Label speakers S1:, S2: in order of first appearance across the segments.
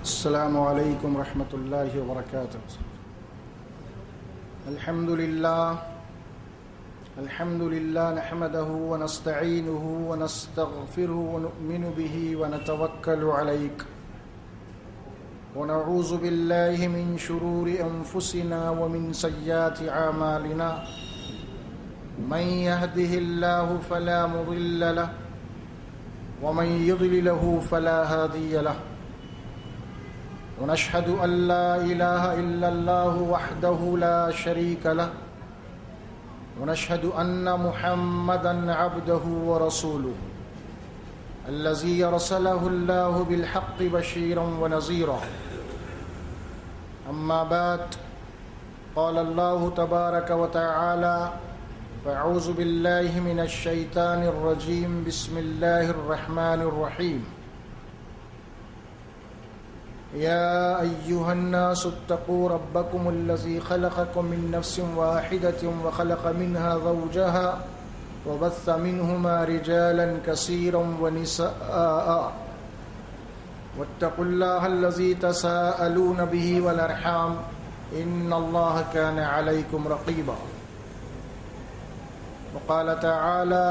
S1: السلام علیکم ورحمۃ اللہ وبرکاتہ۔ الحمد للہ نحمدہ ونستعینہ ونستغفرہ ونؤمن بہ ونتوکل علیہ ونعوذ باللہ من شرور انفسنا ومن سیئات اعمالنا من یہدہ اللہ فلا مضل لہ ومن یضللہ فلا ہادی لہ ونشهد أن لا إله إلا الله وحده لا شريك له ونشهد أن محمدا عبده ورسوله الذي أرسله الله بالحق بشيرا ونذيرا أما بعد قال الله تبارك وتعالى فأعوذ بالله من الشيطان الرجيم بسم الله الرحمن الرحيم يا أيها الناس اتقوا ربكم الذي خلقكم من نفس واحدة وخلق منها زوجها وبث منهما رجالا كثيرا ونساء واتقوا الله الذي تساءلون به والأرحام إن الله كان عليكم رقيبا وقال تعالى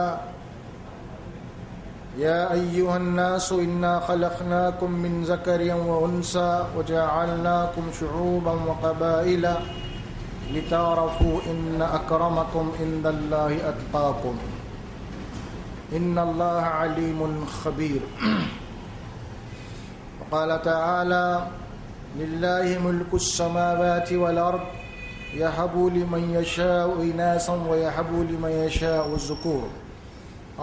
S1: يا أيها الناس إنا خلقناكم من ذكر وأنثى وجعلناكم شعوبا وقبائل لتعارفوا إن أكرمكم عند الله أتقاكم إن الله عليم خبير وقال تعالى لله ملك السماوات والأرض يهب لمن يشاء إناثا ويهب لمن يشاء الذكور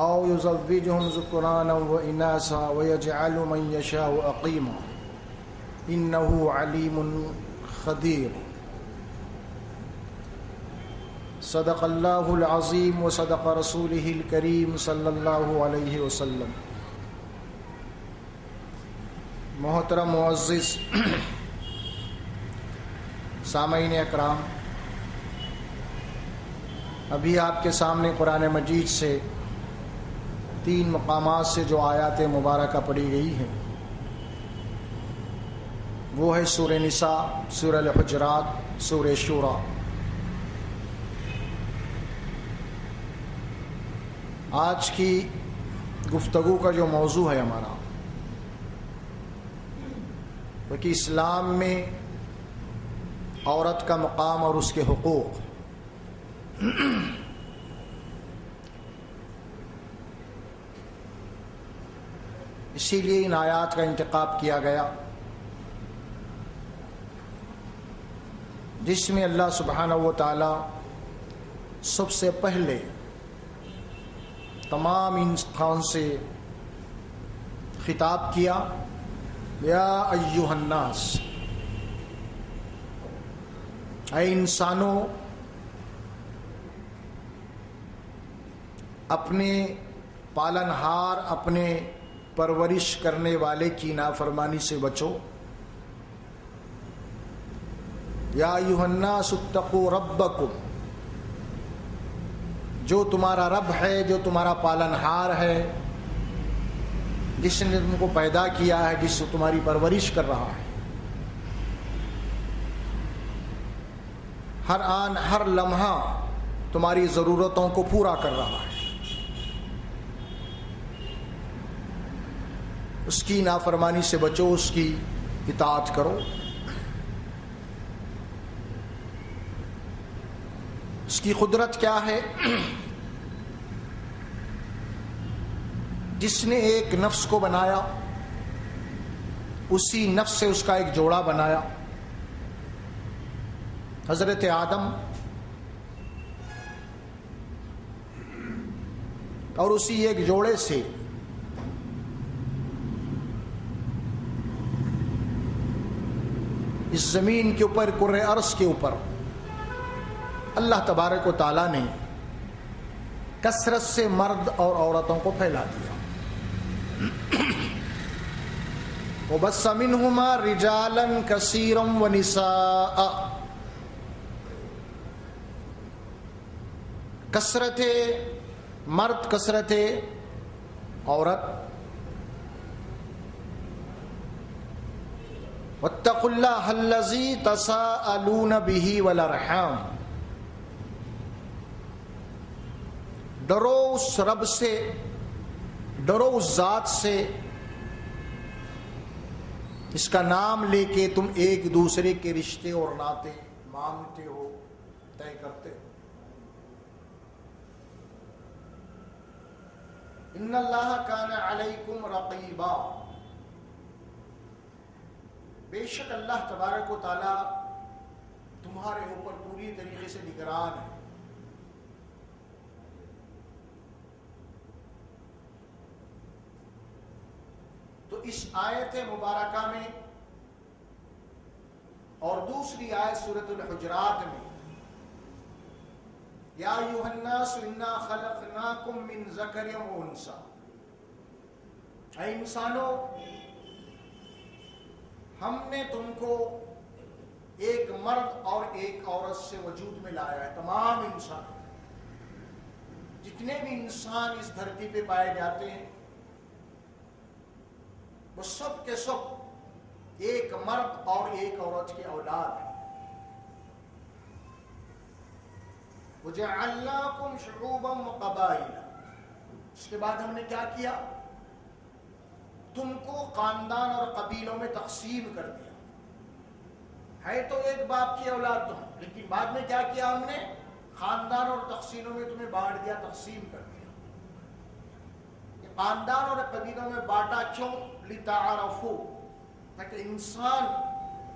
S1: أو يزوجهم ذكرانا وإناثا ويجعل من يشاء عقيما إنه عليم خبير صدق الله العظيم وصدق رسوله الكريم صلى الله عليه وسلم۔ محترم معزز سامعین اکرام، ابھی آپ کے سامنے قرآن مجید سے 3 مقامات سے جو آیات مبارکہ پڑھی گئی ہیں وہ ہے سورہ نساء، سورہ الحجرات، سورہ شورى۔ آج کی گفتگو کا جو موضوع ہے ہمارا وہ کہ اسلام میں عورت کا مقام اور اس کے حقوق۔ اسی لیے ان آیات کا انتخاب کیا گیا جس میں اللہ سبحانہ و تعالی سب سے پہلے تمام انسان سے خطاب کیا، یا ایھا الناس، اے انسانوں، اپنے پالنہار، اپنے پرورش کرنے والے کی نافرمانی سے بچو۔ یا ایھا الناس اتقوا ربکم، جو تمہارا رب ہے، جو تمہارا پالنہار ہے، جس نے تم کو پیدا کیا ہے، جس سے تمہاری پرورش کر رہا ہے، ہر آن ہر لمحہ تمہاری ضرورتوں کو پورا کر رہا ہے، اس کی نافرمانی سے بچو، اس کی اطاعت کرو۔ اس کی قدرت کیا ہے؟ جس نے ایک نفس کو بنایا، اسی نفس سے اس کا ایک جوڑا بنایا، حضرت آدم، اور اسی ایک جوڑے سے اس زمین کے اوپر، کرۂ ارض کے اوپر اللہ تبارک و تعالیٰ نے کثرت سے مرد اور عورتوں کو پھیلا دیا۔ وَبَثَّ مِنْهُمَا رِجَالًا كَثِيرًا وَنِسَاءً، کثرت مرد، کثرت عورت، واتقوا اللہ الذی تساءلون بہ والارحام، ڈرو اس رب سے، ڈرو اس ذات سے اس کا نام لے کے تم ایک دوسرے کے رشتے اور ناطے مانگتے ہو، طے کرتے ہو۔ ان اللہ کان علیکم رقیبا، بے شک اللہ تبارک و تعالی تمہارے اوپر پوری طریقے سے نگران ہے۔ تو اس آیت مبارکہ میں اور دوسری آیت سورۃ الحجرات میں یا ایھا الناس انا خلقناکم من ذکر و انثی، اے انسانوں ہم نے تم کو ایک مرد اور ایک عورت سے وجود میں لایا ہے۔ تمام انسان، جتنے بھی انسان اس دھرتی پہ پائے جاتے ہیں وہ سب کے سب ایک مرد اور ایک عورت کے اولاد ہیں۔ وَجَعَلْنَاكُمْ شُعُوبًا وَقَبَائِلَ، اس کے بعد ہم نے کیا کیا؟ تم کو خاندان اور قبیلوں میں تقسیم کر دیا۔ ہے تو ایک باپ کی اولاد تم، لیکن بعد میں کیا کیا ہم نے؟ خاندان اور تقسیموں میں تمہیں بانٹ دیا، تقسیم کر دیا۔ یہ خاندان اور قبیلوں میں بانٹا کیوں؟ لِتَعَارَفُوا، تاکہ انسان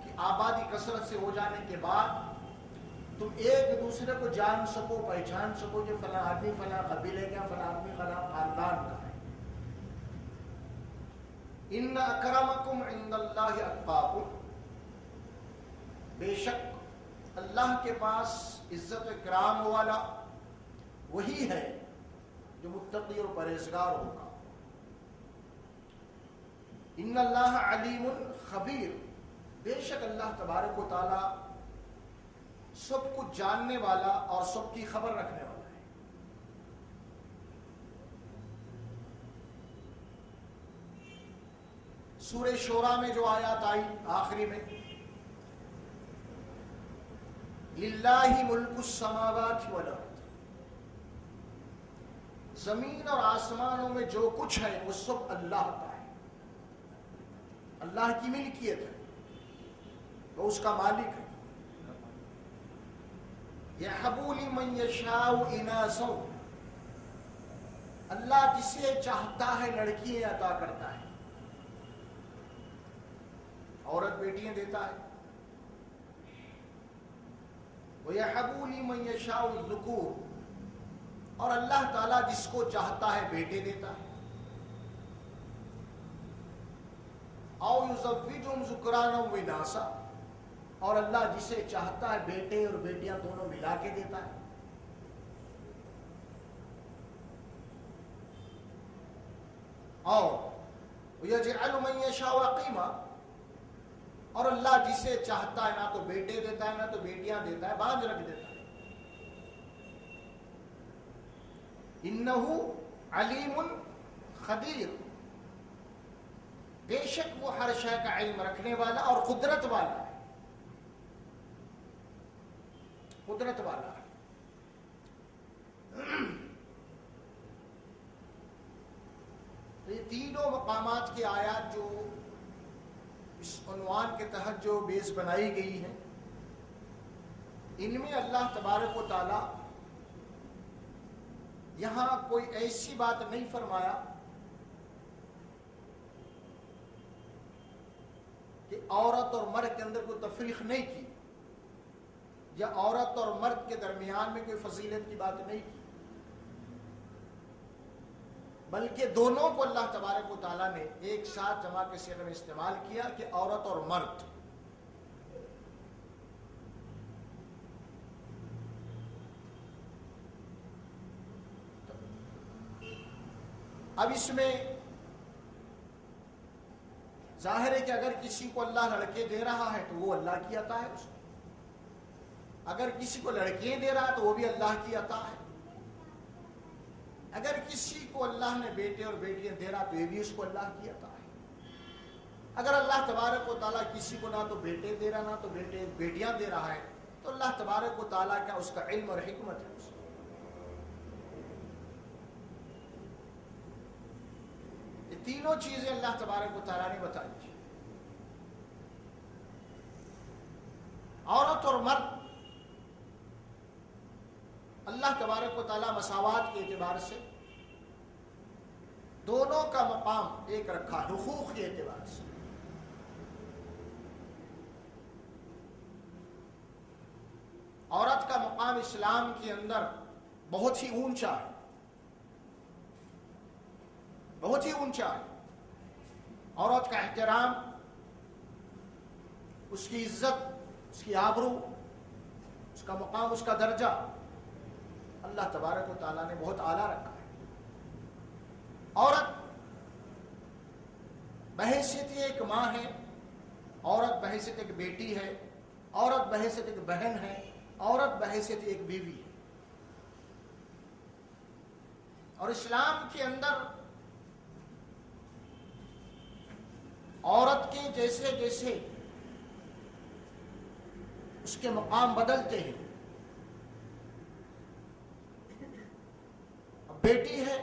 S1: کی آبادی کثرت سے ہو جانے کے بعد تم ایک دوسرے کو جان سکو، پہچان سکو کہ فلاں آدمی فلاں قبیلے کا، فلاں آدمی فلاں خاندان کا ہے۔ ان اکرمکم عند اللہ اتقاکم، بے شک اللہ کے پاس عزت و اکرام والا وہی ہے جو متقی اور پرہیزگار ہوگا۔ ان اللہ علیم خبیر، بے شک اللہ تبارک و تعالی سب کچھ جاننے والا اور سب کی خبر رکھنے والا ہے۔ سورہ شورى میں جو آیات آئی آخری میں، للہ ملک السماوات والارض، زمین اور آسمانوں میں جو کچھ ہے وہ سب اللہ کا ہے، اللہ کی ملکیت ہے، وہ اس کا مالک ہے۔ یَحْبُ لِمَن یَشَاءُ إِنَاثًا، اللہ جسے چاہتا ہے لڑکیاں عطا کرتا ہے، عورت بیٹیاں دیتا ہے۔ وَيَحْبُ لِمَن یَشَاءُ الذُّكُورَ، اور اللہ تعالیٰ جس کو چاہتا ہے بیٹے دیتا ہے۔ أَوْ يُزَوِّجُهُمْ ذُكْرَانًا وَإِنَاثًا، اور اللہ جسے چاہتا ہے بیٹے اور بیٹیاں دونوں ملا کے دیتا ہے۔ اور وَيَجْعَلُ مَن يَشَاءُ عَقِيمًا، اور اللہ جسے چاہتا ہے نہ تو بیٹے دیتا ہے نہ تو بیٹیاں دیتا ہے، بانجھ رکھ دیتا ہے۔ إِنَّهُ عَلِيمٌ خَبِيرٌ، بے شک وہ ہر شے کا علم رکھنے والا اور قدرت والا ہے، قدرت والا ہے۔ یہ تینوں مقامات کی آیات جو اس عنوان کے تحت جو بیس بنائی گئی ہیں، ان میں اللہ تبارک و تعالی یہاں کوئی ایسی بات نہیں فرمایا کہ عورت اور مرد کے اندر کوئی تفریق نہیں کی، یا عورت اور مرد کے درمیان میں کوئی فضیلت کی بات نہیں کی، بلکہ دونوں کو اللہ تبارک و تعالیٰ نے ایک ساتھ جمع کے صیغے میں استعمال کیا کہ عورت اور مرد۔ اب اس میں ظاہر ہے کہ اگر کسی کو اللہ لڑکے دے رہا ہے تو وہ اللہ کی عطا ہے اس کو، اگر کسی کو لڑکیاں دے رہا ہے تو وہ بھی اللہ کی عطا ہے، اگر کسی کو اللہ نے بیٹے اور بیٹیاں دے رہا تو یہ بھی اس کو اللہ کی عطا ہے۔ اگر اللہ تبارک و تعالیٰ کسی کو نہ تو بیٹے دے رہا نہ تو بیٹیاں دے رہا ہے تو اللہ تبارک و تعالیٰ کا اس کا علم اور حکمت ہے. یہ تینوں چیزیں اللہ تبارک و تعالیٰ نے بتائی تھی. عورت اور مرد اللہ تبارک و تعالیٰ مساوات کے اعتبار سے دونوں کا مقام ایک رکھا ہے حقوق کے اعتبار سے. عورت کا مقام اسلام کے اندر بہت ہی اونچا ہے، بہت ہی اونچا ہے. عورت کا احترام، اس کی عزت، اس کی آبرو، اس کا مقام، اس کا درجہ اللہ تبارک و تعالیٰ نے بہت اعلیٰ رکھا ہے. عورت بحیثیت ایک ماں ہے، عورت بحیثیت ایک بیٹی ہے، عورت بحیثیت ایک بہن ہے، عورت بحیثیت ایک بیوی ہے. اور اسلام کے اندر عورت کے جیسے جیسے اس کے مقام بدلتے ہیں. اب بیٹی ہے،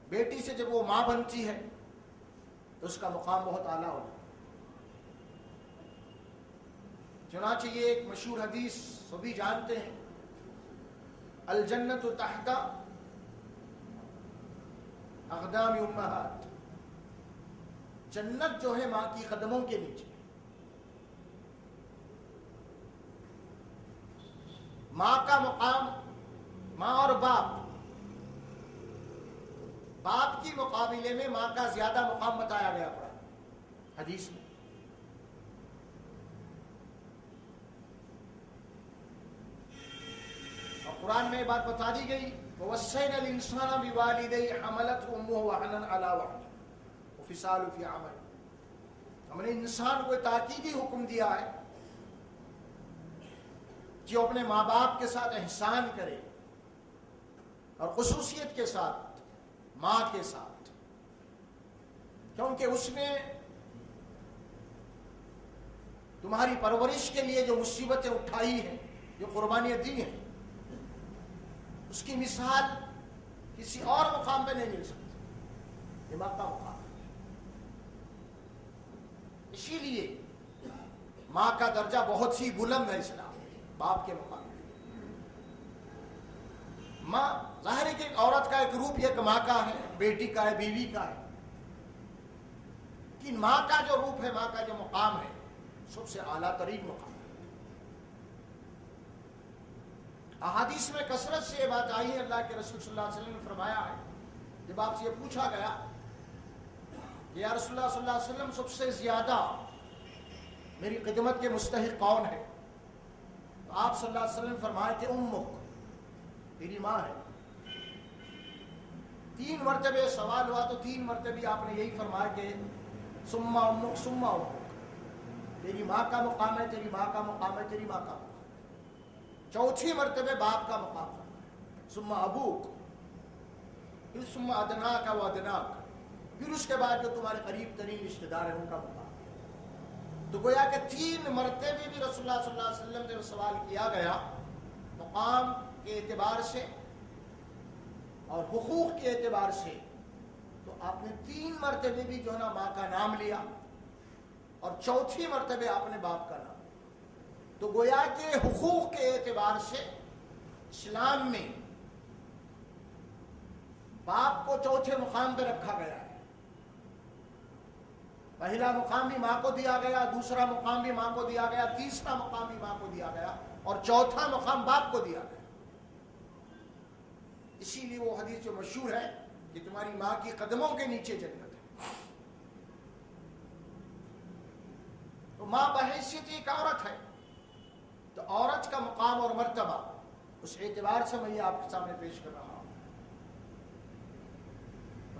S1: بیٹی سے جب وہ ماں بنتی ہے تو اس کا مقام بہت اعلیٰ ہوتا ہے. چنانچہ یہ ایک مشہور حدیث سبھی جانتے ہیں، الجنت تحت اقدام امہات، جنت جو ہے ماں کی قدموں کے نیچے. ماں کا مقام، ماں اور باپ کی مقابلے میں ماں کا زیادہ مقام بتایا گیا قرآن حدیث میں. اور قرآن میں یہ بات بتا دی گئی وَوَصَّيْنَا الْإِنسَانَ بِوَالِدَيْهِ حَمَلَتْهُ أُمُّهُ وَهْنًا عَلَى وَهْنٍ وَفِصَالُهُ فِي عَامَيْنِ. ہم نے انسان کو تاکیدی حکم دیا ہے جو اپنے ماں باپ کے ساتھ احسان کرے، اور خصوصیت کے ساتھ ماں کے ساتھ، کیونکہ اس نے تمہاری پرورش کے لیے جو مصیبتیں اٹھائی ہیں، جو قربانیاں دی ہیں، اس کی مثال کسی اور مقام پہ نہیں مل سکتی. یہ ماں کا مقام ہے. اسی لیے ماں کا درجہ بہت ہی بلند ہے اسلام باپ کے مقام. ماں ظاہر ہے کہ ایک عورت کا ایک روپ ایک ماں کا ہے، بیٹی کا ہے، بیوی کا ہے، لیکن ماں کا جو روپ ہے، ماں کا جو مقام ہے، سب سے اعلیٰ ترین مقام ہے. احادیث میں کثرت سے یہ بات آئی ہے. اللہ کے رسول صلی اللہ علیہ وسلم نے فرمایا ہے، جب آپ سے یہ پوچھا گیا کہ یا رسول اللہ صلی اللہ علیہ وسلم سب سے زیادہ میری خدمت کے مستحق کون ہے، تو آپ صلی اللہ علیہ وسلم نے فرمایا کہ امک، تیری ماں ہے. 3 مرتبہ سوال ہوا تو 3 مرتبہ آپ نے یہی فرمایا کہ ثم امک ثم امک، تیری ماں کا مقام ہے، تیری ماں کا مقام ہے، تیری ماں کا مقام ہے. 4تھی مرتبہ باپ کا مقام فرمایا، ثم ابوک، پھر ثم ادناک و ادناک، پھر اس کے بعد جو تمہارے قریب ترین رشتہ دار ہیں ان کا مقام. تو گویا کہ 3 مرتبہ بھی رسول اللہ صلی اللہ علیہ وسلم سے سوال کیا گیا مقام کے اعتبار سے اور حقوق کے اعتبار سے، تو آپ نے 3 مرتبہ بھی جو ہے نا ماں کا نام لیا، اور 4تھی مرتبہ آپ نے باپ کا نام. تو گویا کہ حقوق کے اعتبار سے اسلام میں باپ کو 4تھے مقام پہ رکھا گیا ہے. پہلا مقام بھی ماں کو دیا گیا، دوسرا مقام بھی ماں کو دیا گیا، تیسرا مقام بھی ماں کو دیا گیا، اور 4تھا مقام باپ کو دیا گیا. اسی لیے وہ حدیث جو مشہور ہے کہ تمہاری ماں کی قدموں کے نیچے جنت ہے. تو ماں بحیثیت ایک عورت ہے، تو عورت کا مقام اور مرتبہ اس اعتبار سے میں یہ آپ کے سامنے پیش کر رہا ہوں.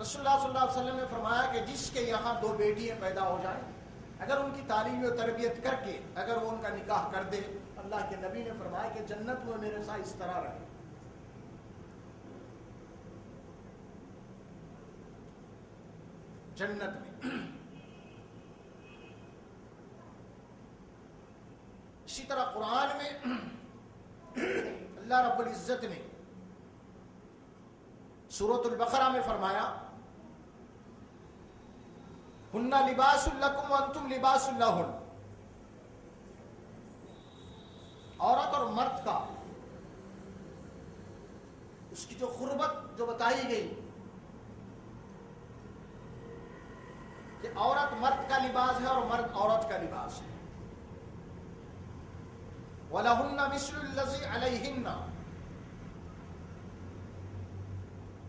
S1: رسول اللہ صلی اللہ علیہ وسلم نے فرمایا کہ جس کے یہاں 2 بیٹیاں پیدا ہو جائیں، اگر ان کی تعلیم و تربیت کر کے اگر وہ ان کا نکاح کر دے، اللہ کے نبی نے فرمایا کہ جنت میں میرے ساتھ اس طرح رہے. جنت میں اسی طرح قرآن میں اللہ رب العزت نے سورۃ البقرہ میں فرمایا ہن لباس لکم وانتم لباس لہن. عورت اور مرد کا اس کی جو قربت جو بتائی گئی کہ عورت مرد کا لباس ہے اور مرد عورت کا لباس ہے. وَلَهُنَّ مِثْلُ الَّذِي عَلَيْهِنَّ.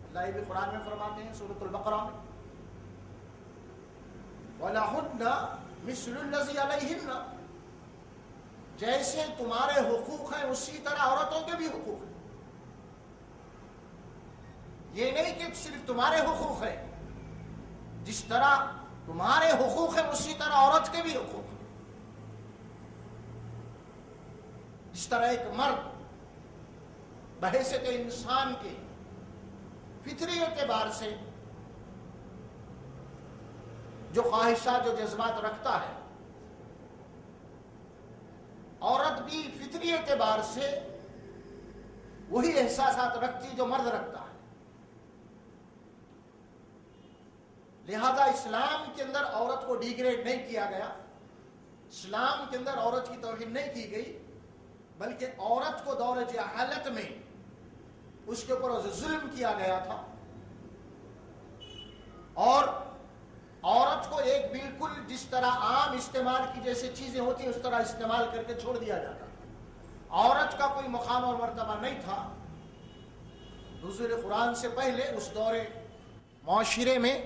S1: اللہ یہ بھی قرآن میں فرماتے ہیں سورۃ البقرہ میں وَلَهُنَّ مِثْلُ الَّذِي عَلَيْهِنَّ. جیسے تمہارے حقوق ہیں اسی طرح عورتوں کے بھی حقوق ہیں. یہ نہیں کہ صرف تمہارے حقوق ہیں، جس طرح تمہارے حقوق ہیں اسی طرح عورت کے بھی حقوق ہیں. جس طرح ایک مرد بحیثیت انسان کے فطری اعتبار سے جو خواہشات جو جذبات رکھتا ہے، عورت بھی فطری اعتبار سے وہی احساسات رکھتی جو مرد رکھتا ہے. لہذا اسلام کے اندر عورت کو ڈیگریڈ نہیں کیا گیا، اسلام کے اندر عورت کی توہین نہیں کی گئی، بلکہ عورت کو دور جہالت میں اس کے اوپر ظلم کیا گیا تھا اور عورت کو ایک بالکل جس طرح عام استعمال کی جیسے چیزیں ہوتی ہیں اس طرح استعمال کر کے چھوڑ دیا جاتا. عورت کا کوئی مقام اور مرتبہ نہیں تھا نزول قرآن سے پہلے اس دور معاشرے میں،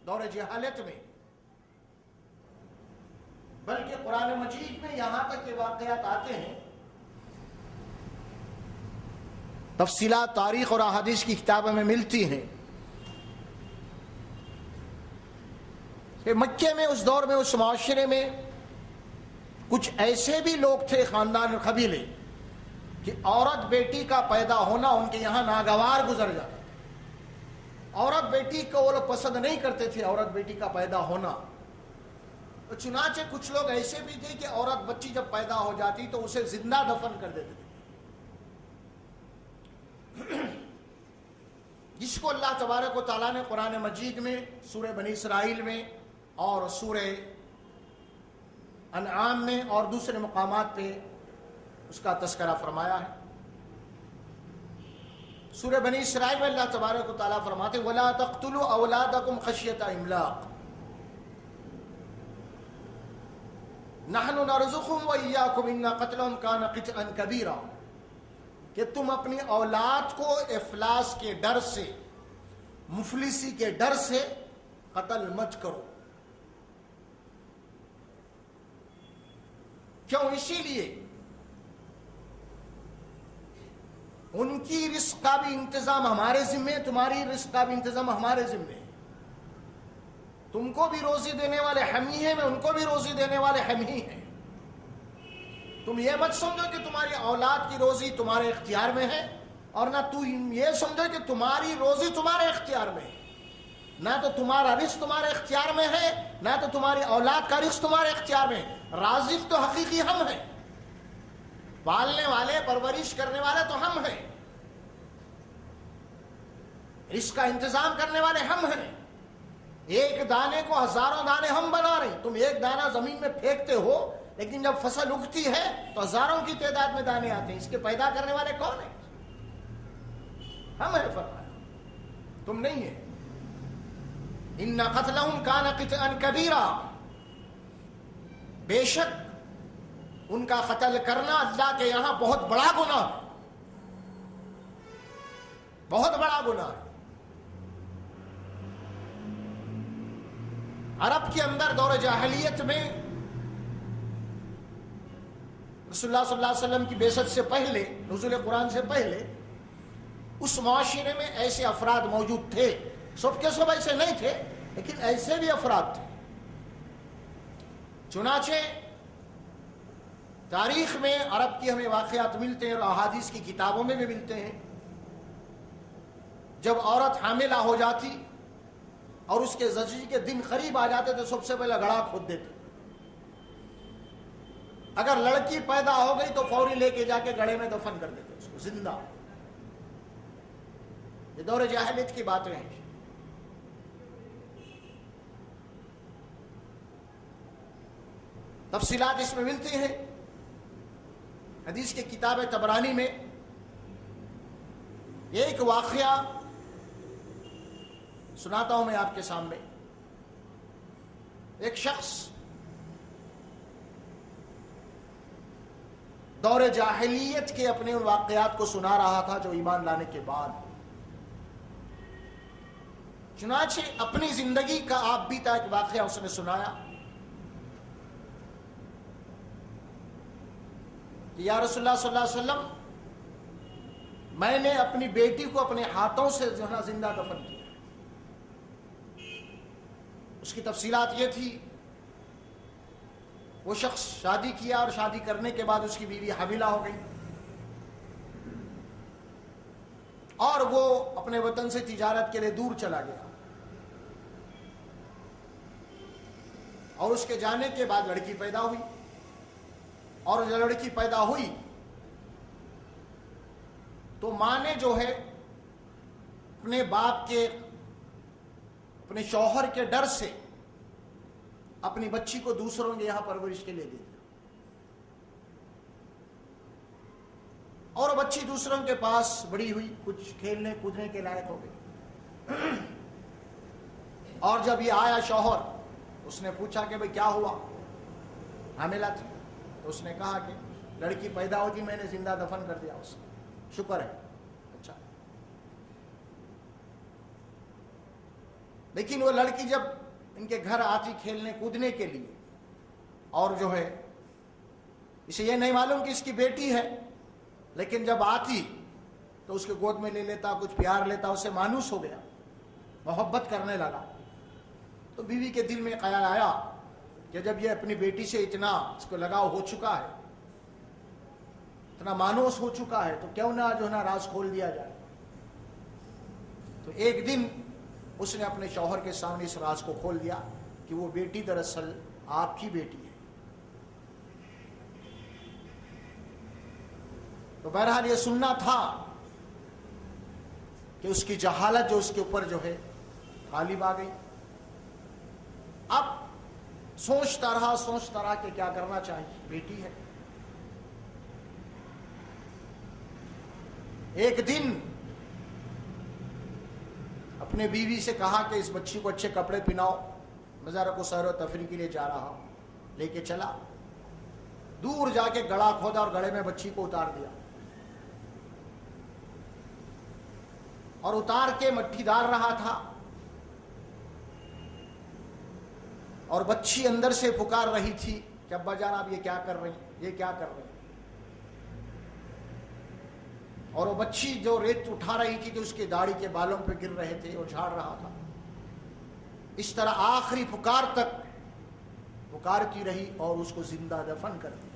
S1: دور جہالت میں. بلکہ قرآن مجید میں یہاں تک یہ واقعات آتے ہیں، تفصیلات تاریخ اور احادیث کی کتابوں میں ملتی ہیں کہ مکے میں اس دور میں اس معاشرے میں کچھ ایسے بھی لوگ تھے، خاندان اور قبیلے، کہ عورت بیٹی کا پیدا ہونا ان کے یہاں ناگوار گزر جاتا. عورت بیٹی کو وہ لوگ پسند نہیں کرتے تھے، عورت بیٹی کا پیدا ہونا. چنانچہ کچھ لوگ ایسے بھی تھے کہ عورت بچی جب پیدا ہو جاتی تو اسے زندہ دفن کر دیتے تھے، جس کو اللہ تبارک و تعالیٰ نے قرآن مجید میں سورہ بنی اسرائیل میں اور سورہ انعام میں اور دوسرے مقامات پہ اس کا تذکرہ فرمایا ہے. سورہ بنی اسرائیل میں اللہ تبارک و تعالیٰ فرماتے وَلَا تَقْتُلُوا أَوْلَادَكُمْ خَشْيَةَ إِمْلَاقٍ نَحْنُ نَرْزُقُهُمْ وَإِيَّاكُمْ إِنَّ قَتْلَهُمْ كَانَ قِطْعًا كَبِيرًا. کہ تم اپنی اولاد کو افلاس کے ڈر سے، مفلسی کے ڈر سے قتل مت کرو. کیوں؟ اسی لیے ان کی رزق کا بھی انتظام ہمارے ذمے، تمہاری رزق کا بھی انتظام ہمارے ذمے. تم کو بھی روزی دینے والے ہم ہی ہیں، میں ان کو بھی روزی دینے والے ہم ہی ہیں. تم یہ مت سمجھو کہ تمہاری اولاد کی روزی تمہارے اختیار میں ہے، اور نہ تم یہ سمجھو کہ تمہاری روزی تمہارے اختیار میں ہے. نہ تو تمہارا رزق تمہارے اختیار میں ہے، نہ تو تمہاری اولاد کا رزق تمہارے اختیار میں ہے. رازق تو حقیقی ہم ہیں، پالنے والے پرورش کرنے والے تو ہم ہیں، رزق کا انتظام کرنے والے ہم ہیں. ایک دانے کو ہزاروں دانے ہم بنا رہے ہیں. تم ایک دانہ زمین میں پھینکتے ہو، لیکن جب فصل اگتی ہے تو ہزاروں کی تعداد میں دانے آتے ہیں. اس کے پیدا کرنے والے کون ہیں؟ ہم ہیں. فرمایا تم نہیں ہیں. ان قتلہم کان قطعا کبیرا، بے شک ان کا قتل کرنا اللہ کے یہاں بہت بڑا گناہ ہے، بہت بڑا گناہ ہے. عرب کے اندر دور جاہلیت میں رسول اللہ صلی اللہ علیہ وسلم کی بعثت سے پہلے، نزول قرآن سے پہلے، اس معاشرے میں ایسے افراد موجود تھے. سب کے سب ایسے نہیں تھے، لیکن ایسے بھی افراد تھے. چنانچہ تاریخ میں عرب کی ہمیں واقعات ملتے ہیں اور احادیث کی کتابوں میں بھی ملتے ہیں. جب عورت حاملہ ہو جاتی اور اس کے زچگی کے دن قریب آ جاتے تو سب سے پہلے گڑھا کھود دیتے. اگر لڑکی پیدا ہو گئی تو فوری لے کے جا کے گڑھے میں دفن کر دیتے اس کو زندہ. یہ دور جاہلیت کی باتیں ہیں. تفصیلات اس میں ملتی ہیں. حدیث کی کتاب طبرانی میں یہ ایک واقعہ سناتا ہوں میں آپ کے سامنے. ایک شخص دور جاہلیت کے اپنے ان واقعات کو سنا رہا تھا جو ایمان لانے کے بعد. چنانچہ اپنی زندگی کا آپ بیتا ایک واقعہ اس نے سنایا کہ یا رسول اللہ صلی اللہ علیہ وسلم میں نے اپنی بیٹی کو اپنے ہاتھوں سے جو ہے نا زندہ دفن کیا. اس کی تفصیلات یہ تھی وہ شخص شادی کیا اور شادی کرنے کے بعد اس کی بیوی حاملہ ہو گئی اور وہ اپنے وطن سے تجارت کے لیے دور چلا گیا اور اس کے جانے کے بعد لڑکی پیدا ہوئی اور جب لڑکی پیدا ہوئی تو ماں نے جو ہے اپنے باپ کے اپنے شوہر کے ڈر سے اپنی بچی کو دوسروں کے یہاں پرورش کے لیے دے دیا اور بچی دوسروں کے پاس بڑی ہوئی کچھ کھیلنے کودنے کے لائق ہو گئی. اور جب یہ آیا شوہر اس نے پوچھا کہ بھئی کیا ہوا حاملہ تھی تو اس نے کہا کہ لڑکی پیدا ہوتی میں نے زندہ دفن کر دیا اسے. شکر ہے. اچھا لیکن وہ لڑکی جب ان کے گھر آتی کھیلنے کودنے کے لیے اور جو ہے اسے یہ نہیں معلوم کہ اس کی بیٹی ہے لیکن جب آتی تو اس کے گود میں لے لیتا کچھ پیار لیتا اسے مانوس ہو گیا محبت کرنے لگا. تو بیوی کے دل میں خیال آیا کہ جب یہ اپنی بیٹی سے اتنا اس کو لگاؤ ہو چکا ہے اتنا مانوس ہو چکا ہے تو کیوں نہ جو ہے نا راز کھول دیا جائے. تو ایک دن اس نے اپنے شوہر کے سامنے اس راز کو کھول دیا کہ وہ بیٹی دراصل آپ کی بیٹی ہے. تو بہرحال یہ سننا تھا کہ اس کی جہالت جو اس کے اوپر جو ہے غالب آ گئی. اب سوچتا رہا کہ کیا کرنا چاہیے بیٹی ہے. ایک دن اپنے بیوی سے کہا کہ اس بچی کو اچھے کپڑے پہناؤ میں ذرا کو سیر و تفریح کے لیے جا رہا ہوں. لے کے چلا دور جا کے گڑھا کھودا اور گڑھے میں بچی کو اتار دیا اور اتار کے مٹھی ڈال رہا تھا اور بچی اندر سے پکار رہی تھی کہ ابا جان آپ یہ کیا کر رہے ہیں یہ کیا کر رہے ہیں. اور وہ بچی جو ریت اٹھا رہی تھی کہ اس کے داڑھی کے بالوں پہ گر رہے تھے وہ جھاڑ رہا تھا. اس طرح آخری پکار تک پکارتی رہی اور اس کو زندہ دفن کر دیا.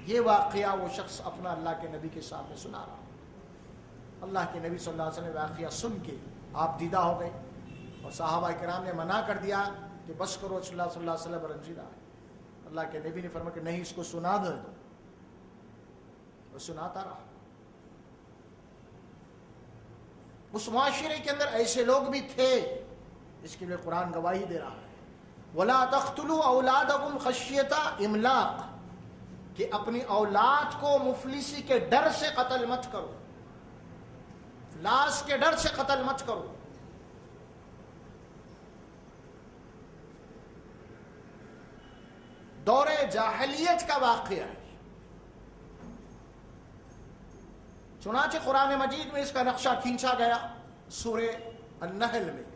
S1: یہ واقعہ وہ شخص اپنا اللہ کے نبی کے سامنے سنا رہا. اللہ کے نبی صلی اللہ علیہ وسلم واقعہ سن کے آپ دیدہ ہو گئے اور صحابہ کرام نے منع کر دیا کہ بس کرو صلی اللہ علیہ وسلم رنجیدہ ہے. اللہ کے نبی نے فرمایا کہ نہیں اس کو سنا دو. وہ سناتا رہا. اس معاشرے کے اندر ایسے لوگ بھی تھے اس کے لیے قرآن گواہی دے رہا ہے وَلَا تَقْتُلُوا أَوْلَادَكُمْ خَشْيَةَ إِمْلَاقٍ کہ اپنی اولاد کو مفلسی کے ڈر سے قتل مت کرو افلاس کے ڈر سے قتل مت کرو. دور جاہلیت کا واقعہ ہے. چنانچہ قرآن مجید میں اس کا نقشہ کھینچا گیا سورہ النحل میں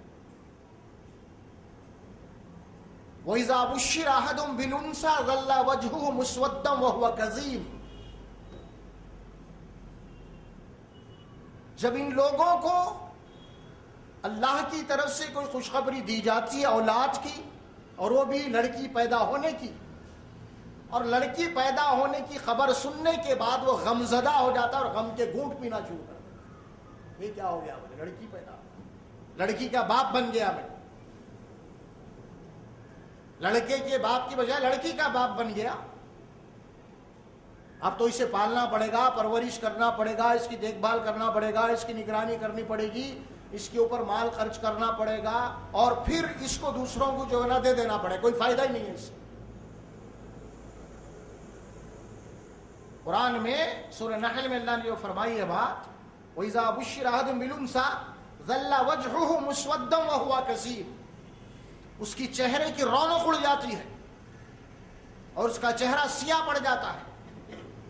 S1: وَإِذَا بُشِّرَ أَحَدٌ بِالْأُنثَىٰ ظَلَّ وَجْهُهُ مُسْوَدًّا وَهُوَ كَظِيمٌ. جب ان لوگوں کو اللہ کی طرف سے کوئی خوشخبری دی جاتی ہے اولاد کی اور وہ بھی لڑکی پیدا ہونے کی اور لڑکی پیدا ہونے کی خبر سننے کے بعد وہ غمزدہ ہو جاتا اور غم کے گھونٹ پینا شروع کر دیتا. یہ کیا ہو گیا مجھے لڑکی پیدا لڑکی کا باپ بن گیا میں. لڑکے کے باپ کی بجائے لڑکی کا باپ بن گیا. اب تو اسے پالنا پڑے گا, پرورش کرنا پڑے گا, اس کی دیکھ بھال کرنا پڑے گا, اس کی نگرانی کرنی پڑے گی, اس کے اوپر مال خرچ کرنا پڑے گا, اور پھر اس کو دوسروں کو جو ہے نا دے دینا پڑے. کوئی فائدہ ہی نہیں ہے اس سے. قرآن میں سورہ نحل میں اللہ نے جو فرمائی ہے بات, وَإِذَا بُشِّرَ أَحَدٌ بِالْأُنثَىٰ ظَلَّ وَجْهُهُ مُسْوَدًّا وَهُوَ كَظِيمٌ, اس کی چہرے کی رونق اڑ جاتی ہے اور اس کا چہرہ سیاہ پڑ جاتا ہے.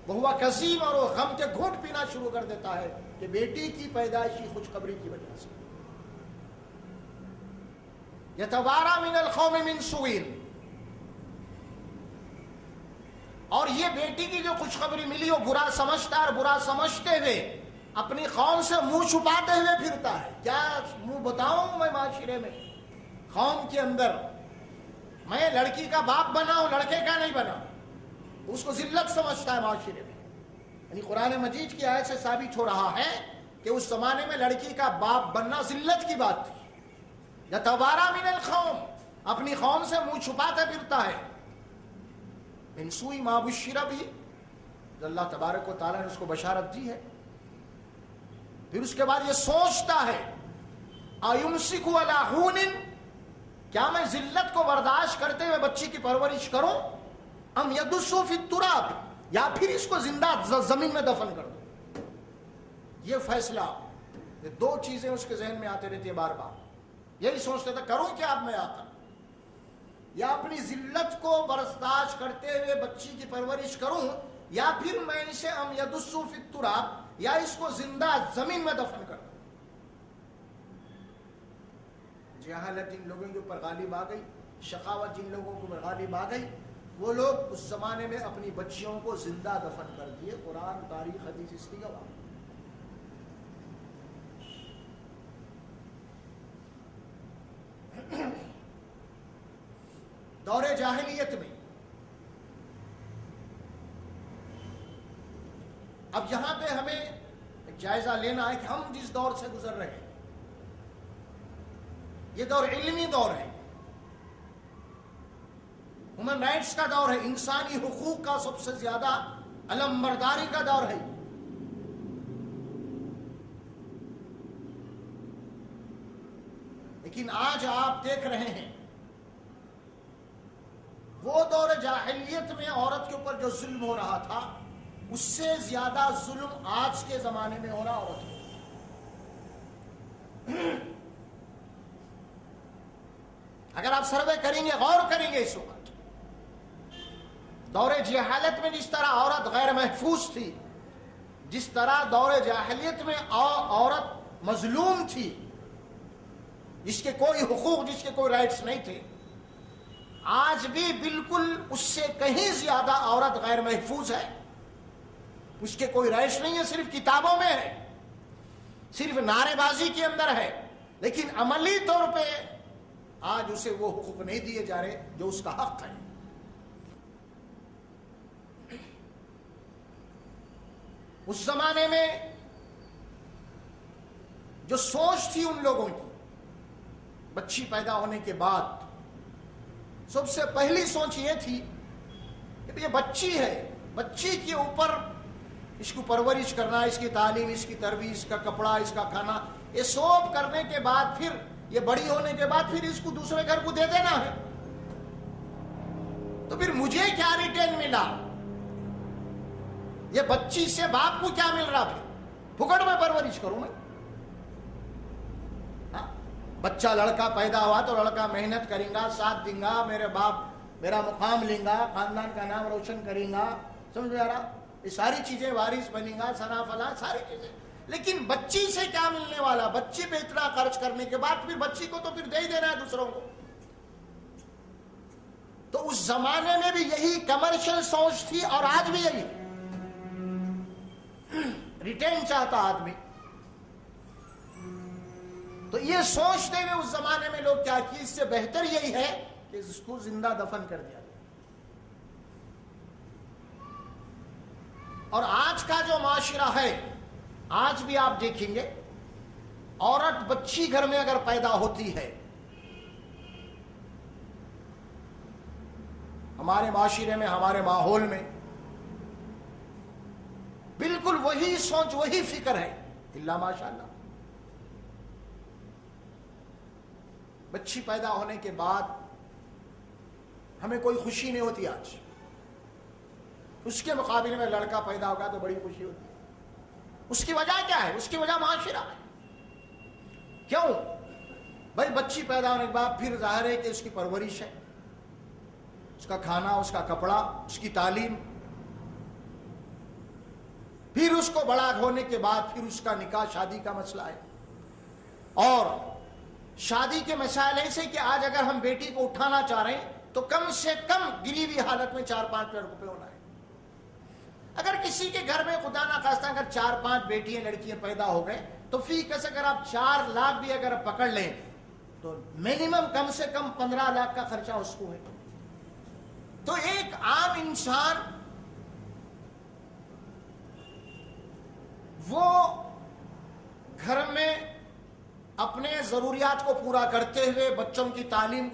S1: وَهُوَ كَظِيمٌ, اور وہ غم کے گھونٹ پینا شروع کر دیتا ہے کہ بیٹی کی پیدائشی خوشخبری کی وجہ سے. يَتَوَارَىٰ مِنَ الْقَوْمِ مِنْ سُوءٍ, اور یہ بیٹی کی جو خوشخبری ملی وہ برا سمجھتا ہے, اور برا سمجھتے ہوئے اپنی قوم سے منہ چھپاتے ہوئے پھرتا ہے. کیا منہ بتاؤں میں معاشرے میں, قوم کے اندر میں لڑکی کا باپ بنا ہوں, لڑکے کا نہیں بنا. اس کو ذلت سمجھتا ہے معاشرے میں. یعنی قرآن مجید کی آیت سے ثابت ہو رہا ہے کہ اس زمانے میں لڑکی کا باپ بننا ذلت کی بات تھی. یتوارا من القوم, اپنی قوم سے منہ چھپاتے پھرتا ہے. من سوء ما بشر بھی, اللہ تبارک و تعالیٰ نے اس کو بشارت دی ہے. پھر اس کے بعد یہ سوچتا ہے ایمسک علی ہون, کیا میں ذلت کو برداشت کرتے ہوئے بچی کی پرورش کروں, ام یدسو فی التراب, یا پھر اس کو زندہ زمین میں دفن کر دوں. یہ فیصلہ, یہ دو چیزیں اس کے ذہن میں آتے رہتی ہے بار بار. یہی سوچتے تھے کروں کیا اب میں آتا, یا اپنی ذلت کو برداشت کرتے ہوئے بچی کی پرورش کروں, یا پھر میں اسے ام یدسو فی التراب, یا اس کو زندہ زمین میں دفن کر دوں. جہالت جن لوگوں کے اوپر غالب آ گئی, شقاوت جن لوگوں کے اوپر غالب آ گئی, وہ لوگ اس زمانے میں اپنی بچیوں کو زندہ دفن کر دیے. قرآن, تاریخ, حدیث اس کی گواہ. دور جاہلیت میں, اب یہاں پہ ہمیں ایک جائزہ لینا ہے کہ ہم جس دور سے گزر رہے ہیں یہ دور علمی دور ہے, ہیومن رائٹس کا دور ہے, انسانی حقوق کا سب سے زیادہ علم برداری کا دور ہے. لیکن آج آپ دیکھ رہے ہیں وہ دور جاہلیت میں عورت کے اوپر جو ظلم ہو رہا تھا اس سے زیادہ ظلم آج کے زمانے میں ہو رہا عورت کو. اگر آپ سروے کریں گے, غور کریں گے, اس وقت دور جہالت میں جس طرح عورت غیر محفوظ تھی, جس طرح دور جاہلیت میں عورت مظلوم تھی, جس کے کوئی حقوق, جس کے کوئی رائٹس نہیں تھے, آج بھی بالکل اس سے کہیں زیادہ عورت غیر محفوظ ہے. اس کے کوئی رائٹس نہیں ہے, صرف کتابوں میں ہے, صرف نعرے بازی کے اندر ہے, لیکن عملی طور پہ آج اسے وہ حقوق نہیں دیے جا رہے جو اس کا حق ہے. اس زمانے میں جو سوچ تھی ان لوگوں کی بچی پیدا ہونے کے بعد, سب سے پہلی سوچ یہ تھی کہ یہ بچی ہے, بچی کے اوپر اس کو پرورش کرنا, اس کی تعلیم, اس کی تربیت, اس کا کپڑا, اس کا کھانا, یہ سب کرنے کے بعد پھر یہ بڑی ہونے کے بعد پھر اس کو دوسرے گھر کو دے دینا ہے. تو پھر مجھے کیا ریٹرن ملا, یہ بچی سے باپ کو کیا مل رہا, پھر پھکڑ میں پرورش کروں میں. بچہ لڑکا پیدا ہوا تو لڑکا محنت کریں گا, ساتھ دیں گا, میرے باپ میرا مقام لیں گا, خاندان کا نام روشن کریں گا, سمجھ میں آ رہا, یہ ساری چیزیں, وارث بنیں گا, سنا فلا ساری چیزیں. لیکن بچی سے کیا ملنے والا, بچی پہ اتنا خرچ کرنے کے بعد پھر بچی کو تو پھر دے ہی دینا ہے دوسروں کو. تو اس زمانے میں بھی یہی کمرشل سوچ تھی, اور آج بھی یہی ریٹرن چاہتا آدمی. تو یہ سوچتے ہوئے اس زمانے میں لوگ کیا کی, اس سے بہتر یہی ہے کہ اس کو زندہ دفن کر دیا. اور آج کا جو معاشرہ ہے, آج بھی آپ دیکھیں گے عورت بچی گھر میں اگر پیدا ہوتی ہے ہمارے معاشرے میں، ہمارے ماحول میں بالکل وہی سوچ، وہی فکر ہے، اللہ ماشاء اللہ۔ بچی پیدا ہونے کے بعد ہمیں کوئی خوشی نہیں ہوتی آج، اس کے مقابلے میں لڑکا پیدا ہوگا تو بڑی خوشی ہوتی ہے۔ اس کی وجہ کیا ہے؟ اس کی وجہ معاشرہ ہے۔ کیوں؟ بھائی بچی پیدا ہونے کے بعد پھر ظاہر ہے کہ اس کی پرورش ہے، اس کا کھانا، اس کا کپڑا، اس کی تعلیم، پھر اس کو بڑا ہونے کے بعد پھر اس کا نکاح شادی کا مسئلہ ہے۔ اور شادی کے مسائل ایسے کہ آج اگر ہم بیٹی کو اٹھانا چاہ رہے ہیں تو کم سے کم گری ہوئی حالت میں 4-5 لاکھ روپے ہونا ہے۔ اگر کسی کے گھر میں خدا نہ خواستہ اگر 4-5 بیٹیاں لڑکیاں پیدا ہو گئے تو فی کس اگر آپ 4 لاکھ بھی اگر پکڑ لیں تو منیمم کم سے کم 15 لاکھ کا خرچہ اس کو ہے۔ تو ایک عام انسان وہ گھر میں اپنے ضروریات کو پورا کرتے ہوئے، بچوں کی تعلیم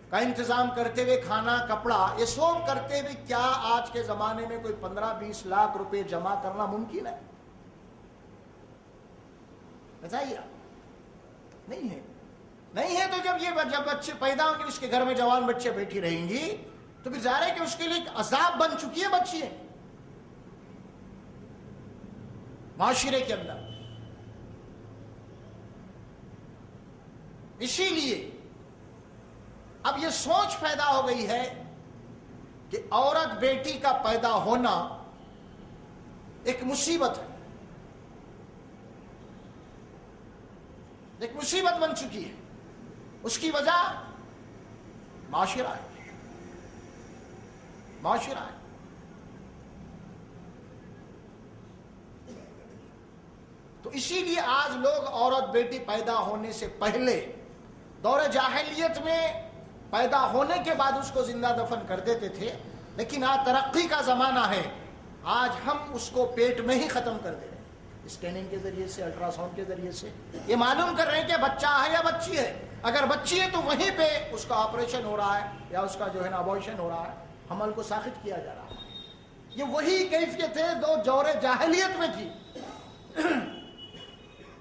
S1: کا انتظام کرتے ہوئے، کھانا کپڑا یہ سب کرتے ہوئے، کیا آج کے زمانے میں کوئی 15-20 لاکھ روپے جمع کرنا ممکن ہے؟ بتائیے، نہیں ہے۔ نہیں ہے تو جب بچے پیدا ہوں گے، اس کے گھر میں جوان بچے بیٹھی رہیں گی تو پھر ظاہر ہے کہ اس کے لیے ایک عذاب بن چکی ہے بچی ہے معاشرے کے اندر۔ اسی لیے اب یہ سوچ پیدا ہو گئی ہے کہ عورت بیٹی کا پیدا ہونا ایک مصیبت ہے، ایک مصیبت بن چکی ہے۔ اس کی وجہ معاشرہ ہے، معاشرہ ہے۔ تو اسی لیے آج لوگ عورت بیٹی پیدا ہونے سے پہلے دور جاہلیت میں پیدا ہونے کے بعد اس کو زندہ دفن کر دیتے تھے، لیکن آج ترقی کا زمانہ ہے، آج ہم اس کو پیٹ میں ہی ختم کر دے رہے ہیں، اسکیننگ کے ذریعے سے، الٹرا ساؤنڈ کے ذریعے سے یہ معلوم کر رہے ہیں کہ بچہ ہے یا بچی ہے۔ اگر بچی ہے تو وہیں پہ اس کا آپریشن ہو رہا ہے یا اس کا جو ہے نا ابورشن ہو رہا ہے، حمل کو ساخت کیا جا رہا ہے۔ یہ وہی کیفیت ہے جو دور جاہلیت میں تھی،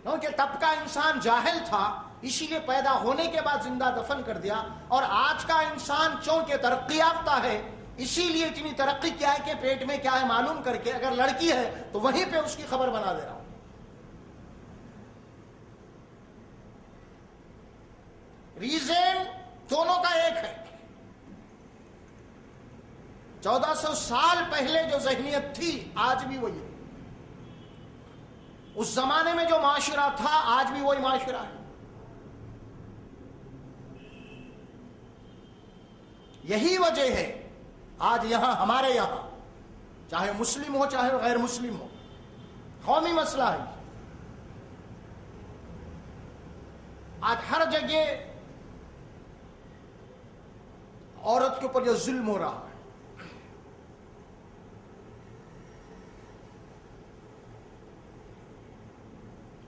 S1: کیونکہ تب کا انسان جاہل تھا، اسی لیے پیدا ہونے کے بعد زندہ دفن کر دیا۔ اور آج کا انسان چونکہ ترقی یافتہ ہے، اسی لیے اتنی ترقی کیا ہے کہ پیٹ میں کیا ہے معلوم کر کے اگر لڑکی ہے تو وہیں پہ اس کی خبر بنا دے رہا ہوں۔ ریزن دونوں کا ایک ہے۔ 1400 سال پہلے جو ذہنیت تھی آج بھی وہی ہے، اس زمانے میں جو معاشرہ تھا آج بھی وہی معاشرہ ہے۔ یہی وجہ ہے آج یہاں ہمارے یہاں چاہے مسلم ہو چاہے غیر مسلم ہو، قومی مسئلہ ہے۔ آج ہر جگہ عورت کے اوپر جو ظلم ہو رہا ہے،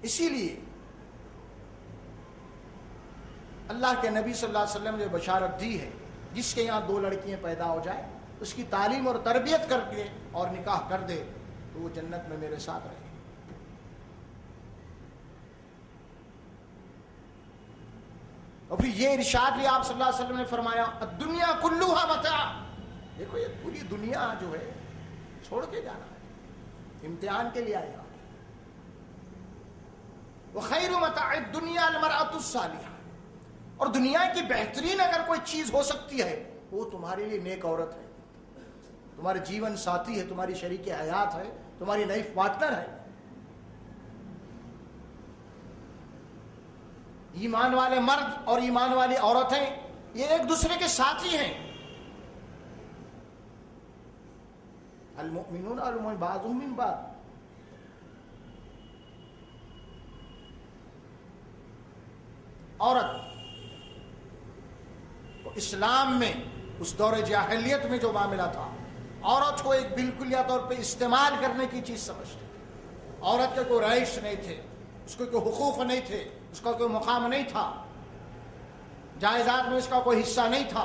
S1: اسی لیے اللہ کے نبی صلی اللہ علیہ وسلم نے بشارت دی ہے، جس کے یہاں 2 لڑکیاں پیدا ہو جائیں، اس کی تعلیم اور تربیت کر کے اور نکاح کر دے تو وہ جنت میں میرے ساتھ رہے۔ اور پھر یہ ارشاد بھی آپ صلی اللہ علیہ وسلم نے فرمایا، الدنیا کلھا متاع، دیکھو یہ پوری دنیا جو ہے چھوڑ کے جانا ہے، امتحان کے لیے آیا۔ وخیر متاع الدنیا المرأۃ الصالحہ، اور دنیا کی بہترین اگر کوئی چیز ہو سکتی ہے وہ تمہارے لیے نیک عورت ہے، تمہارے جیون ساتھی ہے، تمہاری شریک حیات ہے، تمہاری لائف پارٹنر ہے۔ ایمان والے مرد اور ایمان والی عورتیں یہ ایک دوسرے کے ساتھی ہیں۔ المؤمنون والمؤمنات بعضهم من بعض، عورت اسلام میں اس دور جاہلیت میں جو معاملہ تھا، عورت کو ایک بالکلیہ طور پہ استعمال کرنے کی چیز سمجھتے تھے۔ عورت کے کوئی رائٹس نہیں تھے، اس کو کوئی حقوق نہیں تھے، اس کا کوئی مقام نہیں تھا، جائیداد میں اس کا کوئی حصہ نہیں تھا۔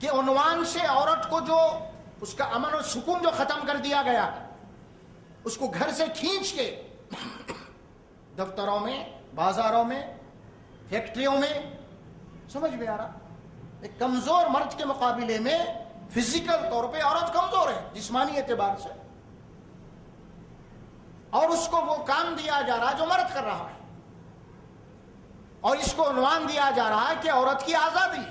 S1: کہ عنوان سے عورت کو جو اس کا امن و سکون جو ختم کر دیا گیا، اس کو گھر سے کھینچ کے دفتروں میں، بازاروں میں، فیکٹریوں میں، سمجھ میں آ رہا؟ ایک کمزور مرد کے مقابلے میں فزیکل طور پہ عورت کمزور ہے جسمانی اعتبار سے، اور اس کو وہ کام دیا جا رہا ہے جو مرد کر رہا ہے، اور اس کو عنوان دیا جا رہا ہے کہ عورت کی آزادی۔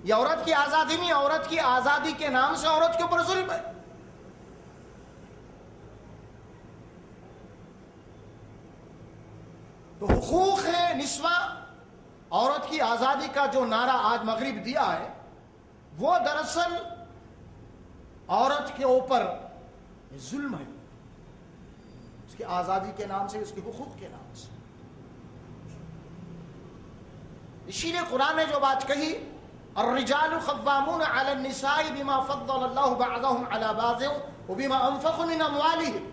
S1: یہ عورت کی آزادی نہیں، عورت کی آزادی کے نام سے عورت کے اوپر ظلم ہے۔ تو حقوق ہے نسواں، عورت کی آزادی کا جو نعرہ آج مغرب دیا ہے، وہ دراصل عورت کے اوپر ظلم ہے، اس کی آزادی کے نام سے، اس کے حقوق کے نام سے۔ اسی لیے قرآن نے جو بات کہی، الرجال قوامون علی النساء بما فضل اللہ بعضهم علی بعض وبما انفقوا من اموالهم،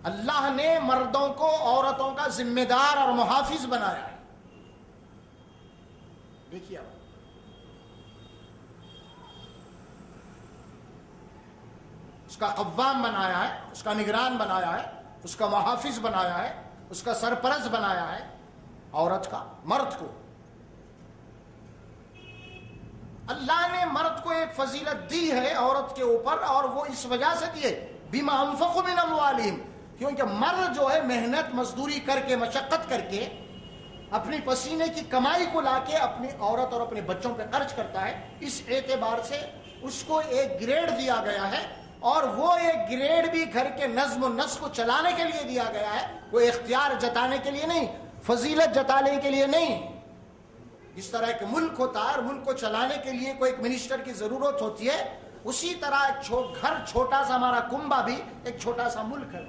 S1: اللہ نے مردوں کو عورتوں کا ذمہ دار اور محافظ بنایا ہے۔ دیکھیے اب اس کا قوام بنایا ہے، اس کا نگران بنایا ہے، اس کا محافظ بنایا ہے، اس کا سرپرست بنایا ہے عورت کا، مرد کو۔ اللہ نے مرد کو ایک فضیلت دی ہے عورت کے اوپر، اور وہ اس وجہ سے دی ہے بما انفقوا من اموالہم، کیونکہ مرد جو ہے محنت مزدوری کر کے، مشقت کر کے، اپنی پسینے کی کمائی کو لا کے اپنی عورت اور اپنے بچوں پہ خرچ کرتا ہے، اس اعتبار سے اس کو ایک گریڈ دیا گیا ہے، اور وہ ایک گریڈ بھی گھر کے نظم و نسق کو چلانے کے لیے دیا گیا ہے، وہ اختیار جتانے کے لیے نہیں، فضیلت جتانے کے لیے نہیں۔ جس طرح ایک ملک ہوتا ہے اور ملک کو چلانے کے لیے کوئی ایک منسٹر کی ضرورت ہوتی ہے، اسی طرح ایک گھر چھوٹا سا، ہمارا کنبہ بھی ایک چھوٹا سا ملک ہے۔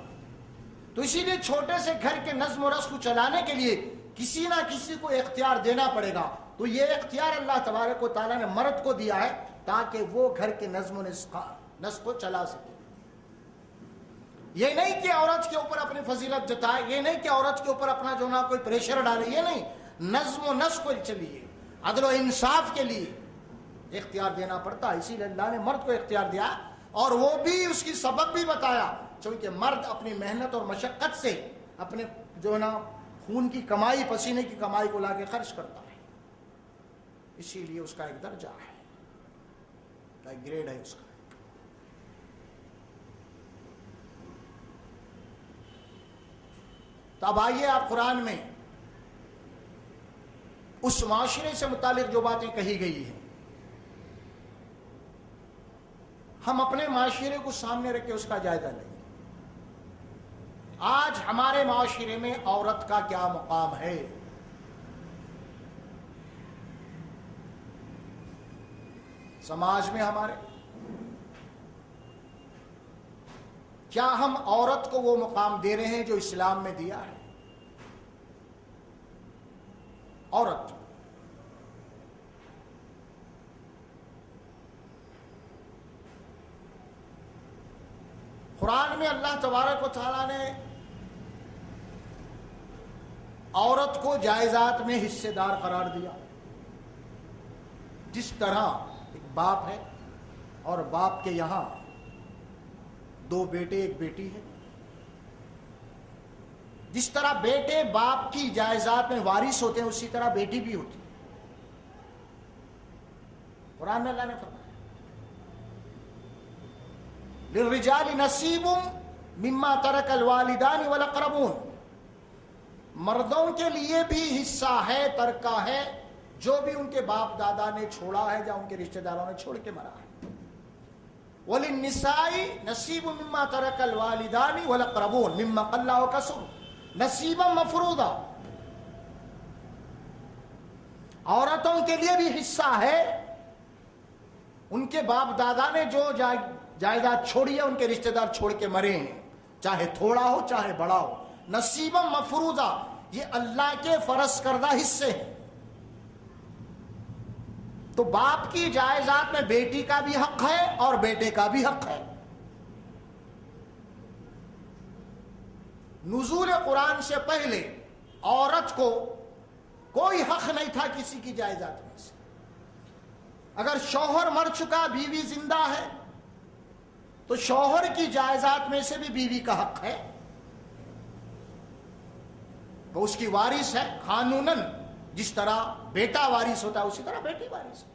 S1: تو اسی لیے چھوٹے سے گھر کے نظم و نسق کو چلانے کے لیے کسی نہ کسی کو اختیار دینا پڑے گا۔ تو یہ اختیار اللہ تبارک و تعالیٰ نے مرد کو دیا ہے تاکہ وہ گھر کے نظم و نسق کو چلا سکے۔ یہ نہیں کہ عورت کے اوپر اپنی فضیلت جتائے، یہ نہیں کہ عورت کے اوپر اپنا جو نہ کوئی پریشر ڈالے، یہ نہیں، نظم و نسق کو چلیے، عدل و انصاف کے لیے اختیار دینا پڑتا ہے۔ اسی لیے اللہ نے مرد کو اختیار دیا، اور وہ بھی اس کی سبب بھی بتایا، چونکہ مرد اپنی محنت اور مشقت سے اپنے جو نا خون کی کمائی، پسینے کی کمائی کو لا کے خرچ کرتا ہے، اسی لیے اس کا ایک درجہ ہے، ایک گریڈ ہے اس کا۔ تو اب آئیے آپ قرآن میں اس معاشرے سے متعلق جو باتیں کہی گئی ہیں، ہم اپنے معاشرے کو سامنے رکھ کے اس کا جائزہ لیں۔ آج ہمارے معاشرے میں عورت کا کیا مقام ہے؟ سماج میں ہمارے کیا ہم عورت کو وہ مقام دے رہے ہیں جو اسلام میں دیا ہے؟ عورت قرآن میں اللہ تبارک و تعالیٰ نے عورت کو جائیداد میں حصے دار قرار دیا۔ جس طرح ایک باپ ہے اور باپ کے یہاں دو بیٹے ایک بیٹی ہے، جس طرح بیٹے باپ کی جائیداد میں وارث ہوتے ہیں، اسی طرح بیٹی بھی ہوتی ہے۔ قرآن میں اللہ نے فرمایا للرجال نصیب مما ترک الوالدان والاقربون، مردوں کے لیے بھی حصہ ہے، ترکہ ہے، جو بھی ان کے باپ دادا نے چھوڑا ہے یا ان کے رشتہ داروں نے چھوڑ کے مرا ہے۔ وللنساء نصیب مما ترک الوالدان والاقربون مما قل وکثر نصیبا مفروضا، عورتوں کے لیے بھی حصہ ہے، ان کے باپ دادا نے جو جائیداد چھوڑی ہے، ان کے رشتہ دار چھوڑ کے مرے ہیں، چاہے تھوڑا ہو چاہے بڑا ہو، نصیبا مفروضا، یہ اللہ کے فرض کردہ حصے ہیں۔ تو باپ کی جائیداد میں بیٹی کا بھی حق ہے اور بیٹے کا بھی حق ہے۔ نزول قرآن سے پہلے عورت کو کوئی حق نہیں تھا کسی کی جائیداد میں سے، اگر شوہر مر چکا بیوی زندہ ہے تو شوہر کی جائیداد میں سے بھی بیوی کا حق ہے، وہ اس کی وارث ہے قانوناً، جس طرح بیٹا وارث ہوتا ہے اسی طرح بیٹی وارث ہے۔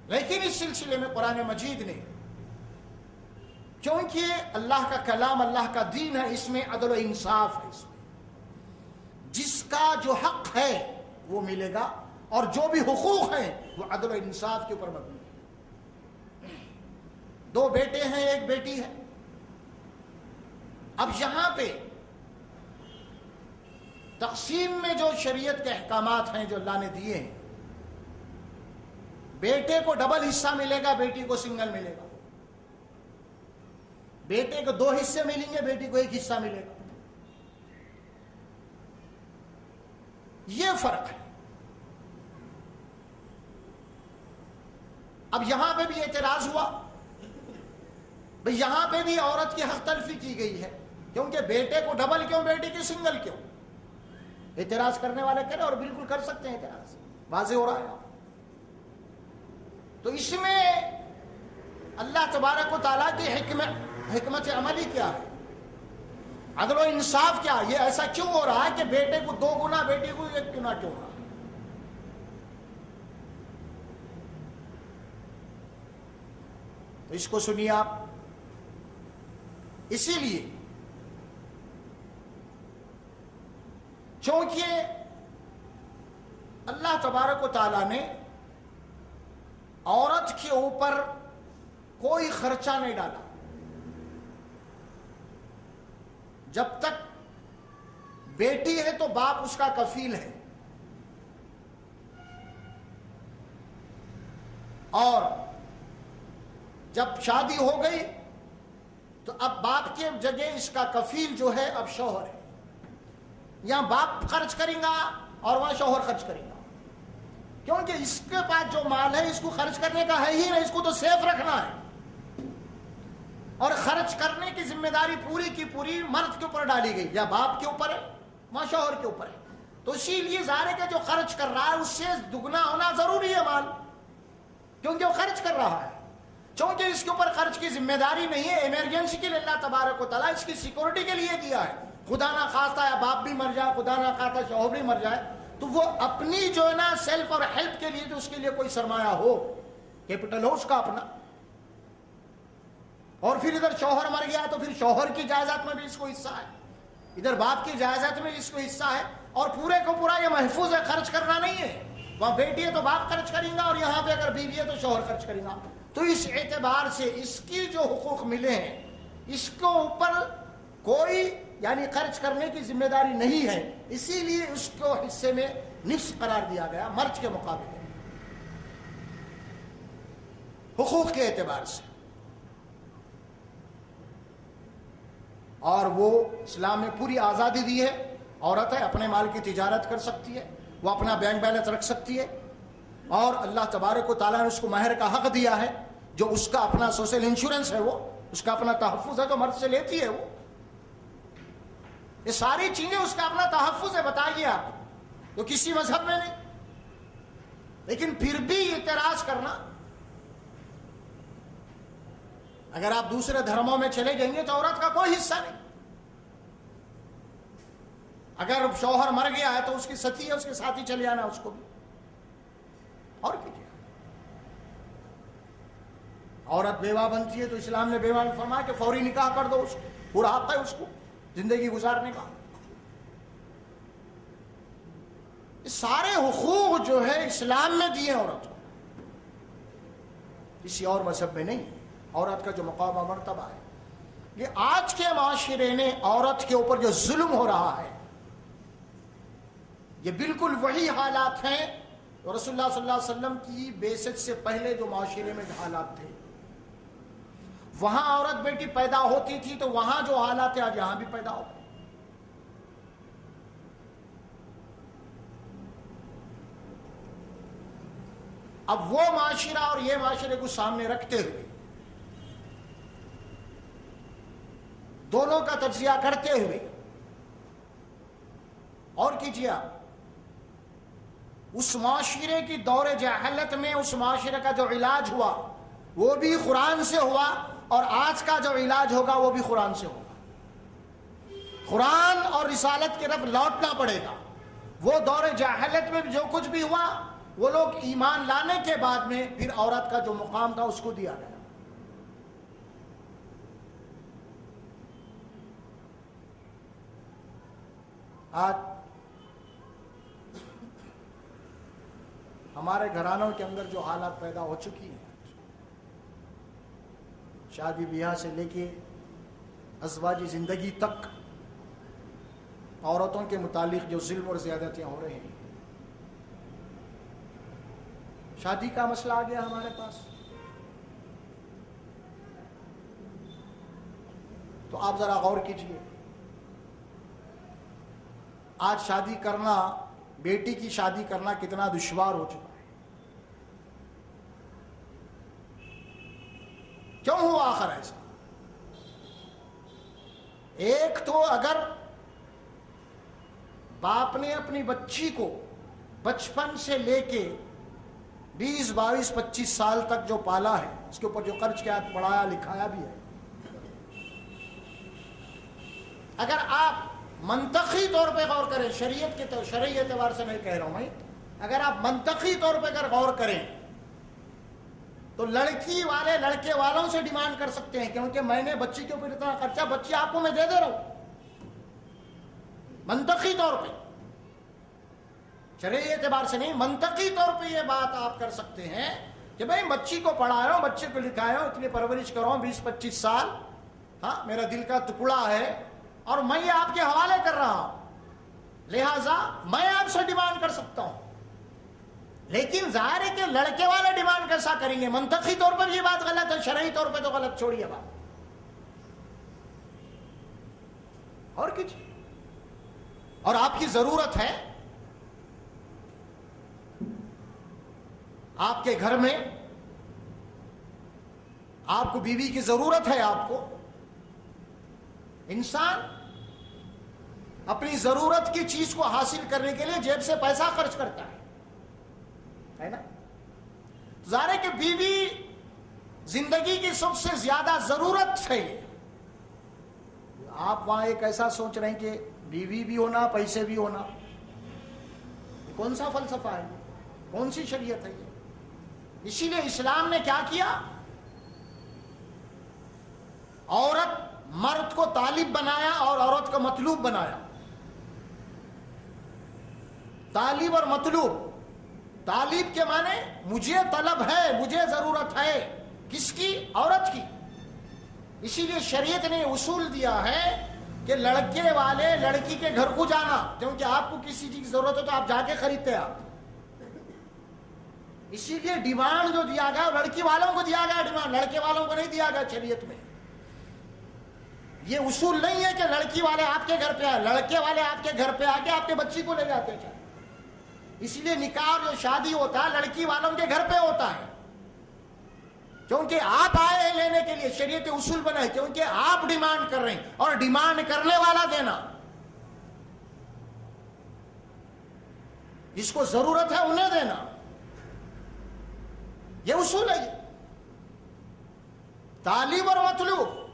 S1: لیکن اس سلسلے میں قرآن مجید نے، کیونکہ اللہ کا کلام اللہ کا دین ہے، اس میں عدل و انصاف ہے، اس میں جس کا جو حق ہے وہ ملے گا، اور جو بھی حقوق ہیں وہ عدل و انصاف کے اوپر مبنی ہے۔ دو بیٹے ہیں، ایک بیٹی ہے، اب یہاں پہ تقسیم میں جو شریعت کے احکامات ہیں جو اللہ نے دیے ہیں، بیٹے کو ڈبل حصہ ملے گا، بیٹی کو سنگل ملے گا، بیٹے کو 2 حصے ملیں گے، بیٹی کو 1 حصہ ملے گا، یہ فرق ہے۔ اب یہاں پہ بھی اعتراض ہوا، بھئی یہاں پہ بھی عورت کی حق تلفی کی گئی ہے، کیونکہ بیٹے کو ڈبل کیوں، بیٹی کی سنگل کیوں؟ اعتراض کرنے والے کریں، اور بالکل کر سکتے ہیں، اعتراض واضح ہو رہا ہے۔ تو اس میں اللہ تبارک و تعالیٰ کی حکمت عملی کیا ہے، عدل و انصاف کیا ہے؟ یہ ایسا کیوں ہو رہا ہے کہ بیٹے کو 2 گنا، بیٹی کو 1 گنا کیوں ہو رہا ہے؟ تو اس کو سنیے آپ، اسی لیے چونکہ اللہ تبارک و تعالیٰ نے عورت کے اوپر کوئی خرچہ نہیں ڈالا، جب تک بیٹی ہے تو باپ اس کا کفیل ہے، اور جب شادی ہو گئی تو اب باپ کے جگہ اس کا کفیل جو ہے اب شوہر ہے، یہاں باپ خرچ کرے گا اور وہاں شوہر خرچ کرے گا، کیونکہ اس کے پاس جو مال ہے اس کو خرچ کرنے کا ہے ہی نہیں، اس کو تو سیف رکھنا ہے، اور خرچ کرنے کی ذمہ داری پوری کی پوری مرد کے اوپر ڈالی گئی، یا باپ کے اوپر ہے وہاں شوہر کے اوپر ہے۔ تو اسی لیے ظاہر ہے کہ جو خرچ کر رہا ہے اس سے دگنا ہونا ضروری ہے مال، کیونکہ وہ خرچ کر رہا ہے، چونکہ اس کے اوپر خرچ کی ذمہ داری نہیں ہے، ایمرجنسی کے لیے اللہ تبارک و تعالیٰ اس کی سیکورٹی کے لیے دیا ہے، خدا نہ خواستہ یا باپ بھی مر جائے، خدا نہ خواستہ شوہر بھی مر جائے، تو وہ اپنی جو ہے نا سیلف اور ہیلپ کے لیے جو اس کے لیے کوئی سرمایہ ہو، کیپٹل ہو اس کا اپنا، اور پھر ادھر شوہر مر گیا تو پھر شوہر کی جائیداد میں بھی اس کو حصہ ہے، ادھر باپ کی جائیداد میں اس کو حصہ ہے، اور پورے کو پورا یہ محفوظ ہے، خرچ کرنا نہیں ہے، وہاں بیٹی ہے تو باپ خرچ کریں گا، اور یہاں پہ اگر بیوی ہے تو شوہر خرچ کریں گا۔ تو اس اعتبار سے اس کی جو حقوق ملے ہیں اس کو اوپر کوئی یعنی خرچ کرنے کی ذمہ داری نہیں ہے، اسی لیے اس کو حصے میں نصف قرار دیا گیا مرد کے مقابلے میں، حقوق کے اعتبار سے۔ اور وہ اسلام میں پوری آزادی دی ہے، عورت ہے اپنے مال کی تجارت کر سکتی ہے، وہ اپنا بینک بیلنس رکھ سکتی ہے، اور اللہ تبارک و تعالیٰ نے اس کو مہر کا حق دیا ہے، جو اس کا اپنا سوشل انشورنس ہے، وہ اس کا اپنا تحفظ ہے جو مرد سے لیتی ہے، وہ یہ ساری چیزیں اس کا اپنا تحفظ ہے، بتائیے آپ، تو کسی مذہب میں نہیں۔ لیکن پھر بھی اعتراض کرنا، اگر آپ دوسرے دھرموں میں چلے جائیں گے تو عورت کا کوئی حصہ نہیں، اگر شوہر مر گیا ہے تو اس کی ستی ہے، اس کے ساتھ ہی چلے جانا اس کو بھی، اور کیجیے۔ عورت بیوہ بنتی ہے تو اسلام نے بیوہ نے فرمایا کہ فوری نکاح کر دو، اس کو پورا حق ہے اس کو زندگی گزارنے کا۔ سارے حقوق جو ہے اسلام میں دیے عورت کو، کسی اور مذہب میں نہیں۔ عورت کا جو مقام و مرتبہ ہے، یہ آج کے معاشرے نے عورت کے اوپر جو ظلم ہو رہا ہے، یہ بالکل وہی حالات ہیں رسول اللہ صلی اللہ علیہ وسلم کی بعثت سے پہلے جو معاشرے میں حالات تھے۔ وہاں عورت بیٹی پیدا ہوتی تھی تو وہاں جو حالات ہیں آج یہاں بھی پیدا ہو۔ اب وہ معاشرہ اور یہ معاشرے کو سامنے رکھتے ہوئے، دونوں کا تجزیہ کرتے ہوئے، اور کیجیے آپ، اس معاشرے کی دور جاہلت میں اس معاشرے کا جو علاج ہوا وہ بھی قرآن سے ہوا، اور آج کا جو علاج ہوگا وہ بھی قرآن سے ہوگا۔ قرآن اور رسالت کی طرف لوٹنا پڑے گا۔ وہ دور جاہلت میں جو کچھ بھی ہوا، وہ لوگ ایمان لانے کے بعد میں پھر عورت کا جو مقام تھا اس کو دیا گیا۔ آج ہمارے گھرانوں کے اندر جو حالات پیدا ہو چکی ہیں، شادی بیاہ سے لے کے ازواجی زندگی تک عورتوں کے متعلق جو ظلم اور زیادتیاں ہو رہے ہیں، شادی کا مسئلہ آ گیا ہمارے پاس، تو آپ ذرا غور کیجئے۔ آج شادی کرنا، بیٹی کی شادی کرنا کتنا دشوار ہو چکا ہے۔ کیوں ہوا آخر ایسا؟ ایک تو اگر باپ نے اپنی بچی کو بچپن سے لے کے 20، 22، 25 سال تک جو پالا ہے، اس کے اوپر جو خرچ کیا، پڑھایا لکھایا بھی ہے، اگر آپ منطقی طور پہ غور کریں، شرعی اعتبار سے نہیں کہہ رہا ہوں میں، اگر آپ منطقی طور پہ اگر غور کریں تو لڑکی والے لڑکے والوں سے ڈیمانڈ کر سکتے ہیں، کیونکہ میں نے بچی کے اوپر اتنا خرچہ، بچی آپ کو میں دے رہا ہوں۔ منطقی طور پہ، شرعی اعتبار سے نہیں، منطقی طور پہ یہ بات آپ کر سکتے ہیں کہ بھئی بچی کو پڑھایا ہوں، بچے کو لکھایا ہوں، اتنی پرورش کرو، 20-25 سال، ہاں میرا دل کا ٹکڑا ہے اور میں یہ آپ کے حوالے کر رہا ہوں، لہٰذا میں آپ سے ڈیمانڈ کر سکتا ہوں۔ لیکن ظاہر ہے کہ لڑکے والے ڈیمانڈ کیسا کریں گے؟ منطقی طور پر یہ بات غلط ہے، شرعی طور پہ تو غلط، چھوڑیے بات اور کچھ۔ اور آپ کی ضرورت ہے، آپ کے گھر میں آپ کو بیوی کی ضرورت ہے، آپ کو انسان اپنی ضرورت کی چیز کو حاصل کرنے کے لیے جیب سے پیسہ خرچ کرتا ہے نا؟ ظاہر ہے کہ بیوی زندگی کی سب سے زیادہ ضرورت ہے۔ آپ وہاں ایک ایسا سوچ رہے ہیں کہ بیوی بھی ہونا، پیسے بھی ہونا، کون سا فلسفہ ہے؟ کون سی شریعت ہے یہ؟ اسی لیے اسلام نے کیا کیا؟ عورت مرد کو طالب بنایا اور عورت کو مطلوب بنایا۔ طالب اور مطلوب، طالب کے معنی مجھے طلب ہے، مجھے ضرورت ہے، کس کی؟ عورت کی۔ اسی لیے شریعت نے اصول دیا ہے کہ لڑکے والے لڑکی کے گھر کو جانا، کیونکہ آپ کو کسی چیز کی ضرورت ہے تو آپ جا کے خریدتے ہیں آپ۔ اسی لیے ڈیمانڈ جو دیا گیا لڑکی والوں کو دیا گیا، ڈیمانڈ لڑکے والوں کو نہیں دیا گیا شریعت میں۔ یہ اصول نہیں ہے کہ لڑکی والے آپ کے گھر پہ آئے، لڑکے والے آپ کے گھر پہ آ کے آپ کے بچی کو لے جاتے ہیں۔ اسی لیے نکاح جو شادی ہوتا ہے لڑکی والوں کے گھر پہ ہوتا ہے، کیونکہ آپ آئے ہیں لینے کے لیے، شریعت اصول بنا ہے، کیونکہ آپ ڈیمانڈ کر رہے ہیں اور ڈیمانڈ کرنے والا دینا، جس کو ضرورت ہے انہیں دینا، یہ اصول ہے۔ طالب اور مطلوب،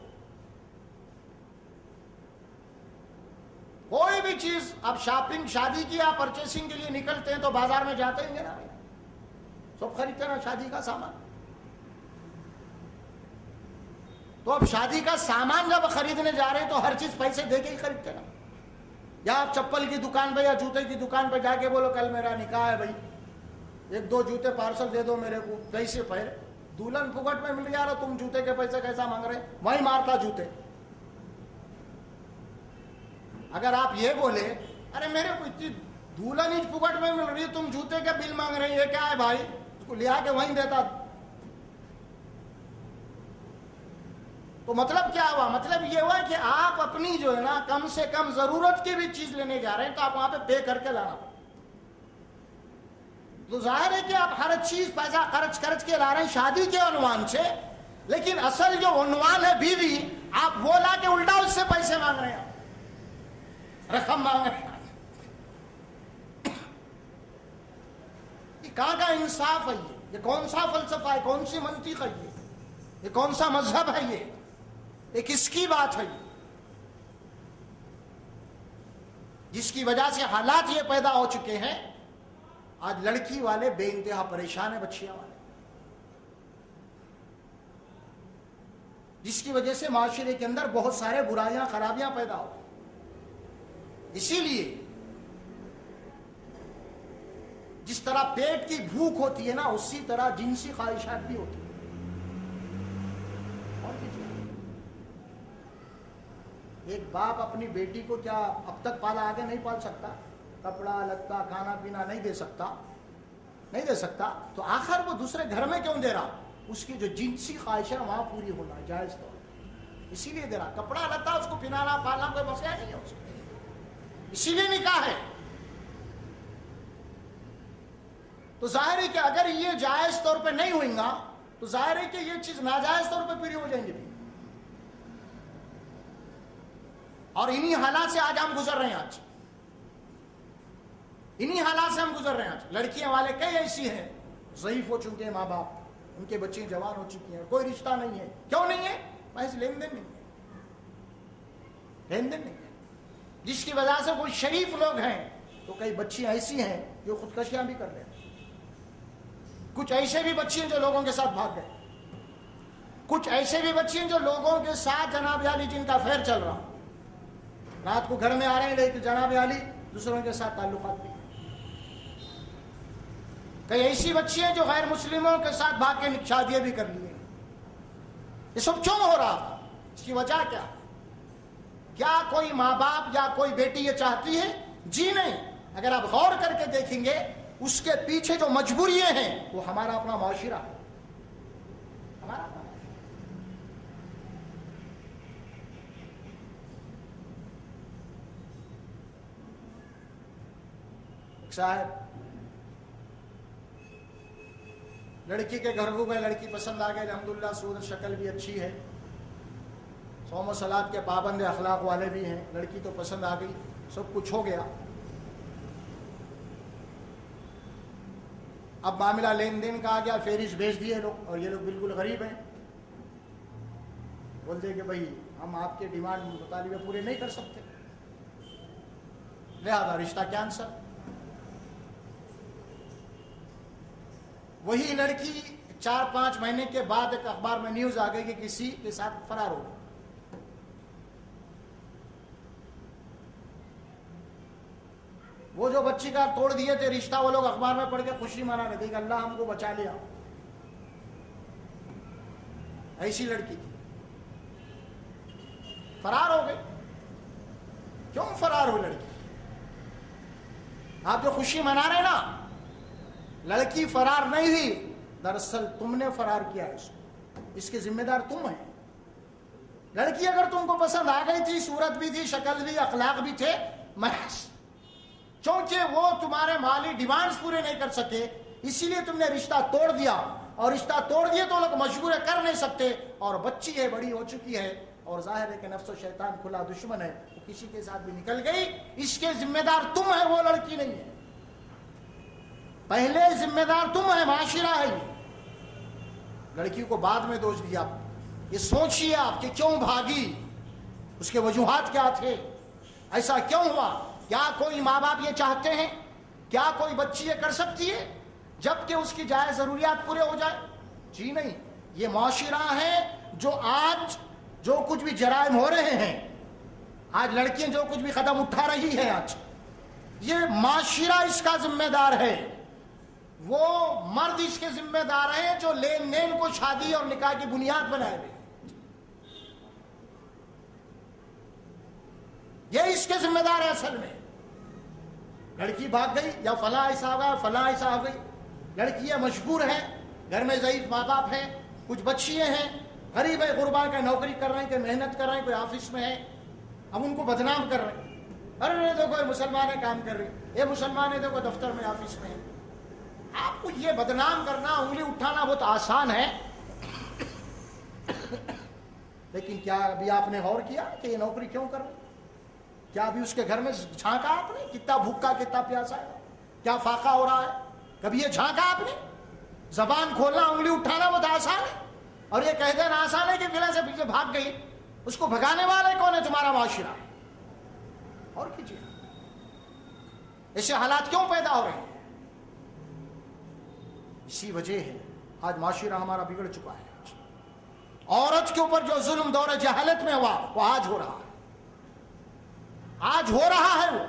S1: کوئی بھی چیز آپ شاپنگ، شادی کی آپ پرچیسنگ کے لیے نکلتے ہیں تو بازار میں جاتے ہیں نا بھائی، سب خریدتے نا شادی کا سامان۔ تو اب شادی کا سامان جب خریدنے جا رہے ہیں تو ہر چیز پیسے دے کے ہی خریدتے نا۔ یا آپ چپل کی دکان پہ یا جوتے کی دکان پہ جا کے بولو کل میرا نکاح ہے بھائی، 1-2 جوتے پارسل دے دو میرے کو، کیسے پہرے؟ دلہن پھوکٹ میں مل رہا، تم جوتے کے پیسے کیسا مانگ رہے؟ وہی مارتا جوتے۔ اگر آپ یہ بولے ارے میرے کو اتنی دلہن ہی پھوکٹ میں مل رہی ہے، تم جوتے کا بل مانگ رہے ہیں، یہ کیا ہے بھائی؟ اس کو لیا کے وہیں دیتا۔ تو مطلب کیا ہوا؟ مطلب یہ ہوا کہ آپ اپنی جو ہے نا کم سے کم ضرورت کی بھی چیز لینے جا رہے ہیں تو آپ وہاں پہ پے کر کے لانا۔ تو ظاہر ہے کہ آپ ہر چیز پیسہ خرچ کے لا رہے ہیں شادی کے عنوان سے، لیکن اصل جو عنوان ہے بیوی، آپ وہ لا کے الٹا اس سے پیسے مانگ رہے ہیں، رقم مانگ رہے ہیں۔ کہاں کا انصاف ہے یہ کون سا فلسفہ ہے، کون سی منطق ہے یہ کون سا مذہب ہے، یہ کس کی بات ہے یہ، جس کی وجہ سے حالات یہ پیدا ہو چکے ہیں۔ آج لڑکی والے بے انتہا پریشان ہیں، بچیاں والے، جس کی وجہ سے معاشرے کے اندر بہت سارے برائیاں خرابیاں پیدا ہو۔ اسی لیے جس طرح پیٹ کی بھوک ہوتی ہے نا، اسی طرح جنسی خواہشات بھی ہوتی ہیں۔ ایک باپ اپنی بیٹی کو کیا اب تک پالا، آگے نہیں پال سکتا؟ کپڑا لتا کھانا پینا نہیں دے سکتا تو آخر وہ دوسرے گھر میں کیوں دے رہا؟ اس کی جو جنسی خواہش ہے وہاں پوری ہونا جائز طور پر، اسی لیے دے رہا۔ کپڑا لتا اس کو پہنانا پالنا کوئی مسئلہ نہیں ہے اس کو، اسی لیے نکاح ہے۔ تو ظاہر ہے کہ اگر یہ جائز طور پہ نہیں ہوئیں گا تو ظاہر ہے کہ یہ چیز ناجائز طور پہ پوری ہو جائیں گے بھی۔ اور انہی حالات سے آج ہم گزر رہے ہیں، انہی حالات سے ہم گزر رہے ہیں آج۔ لڑکیاں والے کئی ایسی ہیں ضعیف ہو چکے ہیں ماں باپ، ان کے بچے جوان ہو چکی ہیں، کوئی رشتہ نہیں ہے۔ کیوں نہیں ہے؟ محض لین دین نہیں ہے، جس کی وجہ سے کوئی شریف لوگ ہیں تو کئی بچیاں ایسی ہیں جو خودکشیاں بھی کر رہے ہیں، کچھ ایسے بھی بچے ہیں جو لوگوں کے ساتھ بھاگ گئے، کچھ ایسے بھی بچے ہیں جو لوگوں کے ساتھ جناب عالی جن کا افیئر چل رہا، رات کو گھر میں آ رہے ہیں لیکن جناب عالی دوسروں کے ساتھ تعلقات بھی۔ کئی ایسی بچی ہیں جو غیر مسلموں کے ساتھ بھاگ کے شادیاں بھی کر لیے۔ یہ سب کیوں ہو رہا تھا؟ اس کی وجہ کیا کوئی ماں باپ یا کوئی بیٹی یہ چاہتی ہے؟ جی نہیں۔ اگر آپ غور کر کے دیکھیں گے اس کے پیچھے جو مجبوریاں ہیں وہ ہمارا اپنا معاشرہ ہے، ہمارا اپنا معاشرہ۔ ایک صاحب لڑکی کے گھر کو گئے، لڑکی پسند آ گئی، الحمدللہ صورت شکل بھی اچھی ہے، صوم و صلات کے پابند اخلاق والے بھی ہیں، لڑکی تو پسند آ گئی، سب کچھ ہو گیا۔ اب معاملہ لین دین کا آ گیا، فہرست بھیج دیے لوگ، اور یہ لوگ بالکل غریب ہیں، بولتے کہ بھائی ہم آپ کے ڈیمانڈ مطالبے پورے نہیں کر سکتے، لہذا رشتہ کینسل۔ وہی لڑکی 4-5 مہینے کے بعد ایک اخبار میں نیوز آ گئی کہ کسی کے ساتھ فرار ہو گئی۔ وہ جو بچی کا توڑ دیے تھے رشتہ، وہ لوگ اخبار میں پڑھ کے خوشی منا رہے تھے کہ اللہ ہم کو بچا لیا۔ ایسی لڑکی تھی، فرار ہو گئی۔ کیوں فرار ہو لڑکی؟ آپ جو خوشی منا رہے نا، لڑکی فرار نہیں ہوئی، دراصل تم نے فرار کیا اس کو، اس کے ذمہ دار تم ہیں۔ لڑکی اگر تم کو پسند آ گئی تھی، صورت بھی تھی، شکل بھی، اخلاق بھی تھے، محض چونکہ وہ تمہارے مالی ڈیمانڈز پورے نہیں کر سکے اسی لیے تم نے رشتہ توڑ دیا، اور رشتہ توڑ دیے تو لوگ مجبور کر نہیں سکتے، اور بچی ہے، بڑی ہو چکی ہے، اور ظاہر ہے کہ نفس و شیطان کھلا دشمن ہے، وہ کسی کے ساتھ بھی نکل گئی، اس کے ذمہ دار تم ہے، وہ لڑکی نہیں ہے۔ پہلے ذمہ دار تم ہے، معاشرہ ہے۔ لڑکی کو بعد میں دوش دیا۔ یہ سوچیے آپ کہ کیوں بھاگی، اس کے وجوہات کیا تھے، ایسا کیوں ہوا؟ کیا کوئی ماں باپ یہ چاہتے ہیں؟ کیا کوئی بچی یہ کر سکتی ہے جبکہ اس کی جائز ضروریات پورے ہو جائے؟ جی نہیں۔ یہ معاشرہ ہے جو آج جو کچھ بھی جرائم ہو رہے ہیں، آج لڑکیاں جو کچھ بھی قدم اٹھا رہی ہیں، آج یہ معاشرہ اس کا ذمہ دار ہے۔ وہ مرد اس کے ذمہ دار ہیں جو لین دین کو شادی اور نکاح کی بنیاد بنائے ہوئے، یہ اس کے ذمہ دار ہے۔ اصل میں لڑکی بھاگ گئی یا فلاں ایسا ہوگا، فلاں ایسا ہو گئی، لڑکیاں مجبور ہیں، گھر میں ضعیف ماں باپ ہیں، کچھ بچیاں ہیں غریب ہے، غربا کا نوکری کر رہے ہیں، کوئی محنت کر رہے ہیں، کوئی آفس میں ہے، ہم ان کو بدنام کر رہے ہیں، ارے دیکھو یہ مسلمان ہے کام کر رہی، یہ مسلمان ہے دیکھو دفتر میں آفس میں ہے۔ آپ کو یہ بدنام کرنا، انگلی اٹھانا بہت آسان ہے، لیکن کیا ابھی آپ نے غور کیا کہ یہ نوکری کیوں کر رہے؟ کیا ابھی اس کے گھر میں جھانکا آپ نے؟ کتنا بھوکا کتنا پیاسا ہے، کیا فاقہ ہو رہا ہے؟ کبھی یہ جھانکا آپ نے؟ زبان کھولنا انگلی اٹھانا بہت آسان ہے اور یہ کہہ دینا آسان ہے کہ فلاں سے پیچھے بھاگ گئی. اس کو بھگانے والے کون ہے؟ تمہارا معاشرہ. اور کیجیے ایسے حالات کیوں پیدا ہو رہے ہیں؟ اسی وجہ ہے آج معاشرہ ہمارا بگڑ چکا ہے. عورت کے اوپر جو ظلم دور جہالت میں ہوا وہ آج ہو رہا ہے. آج ہو رہا ہے وہ.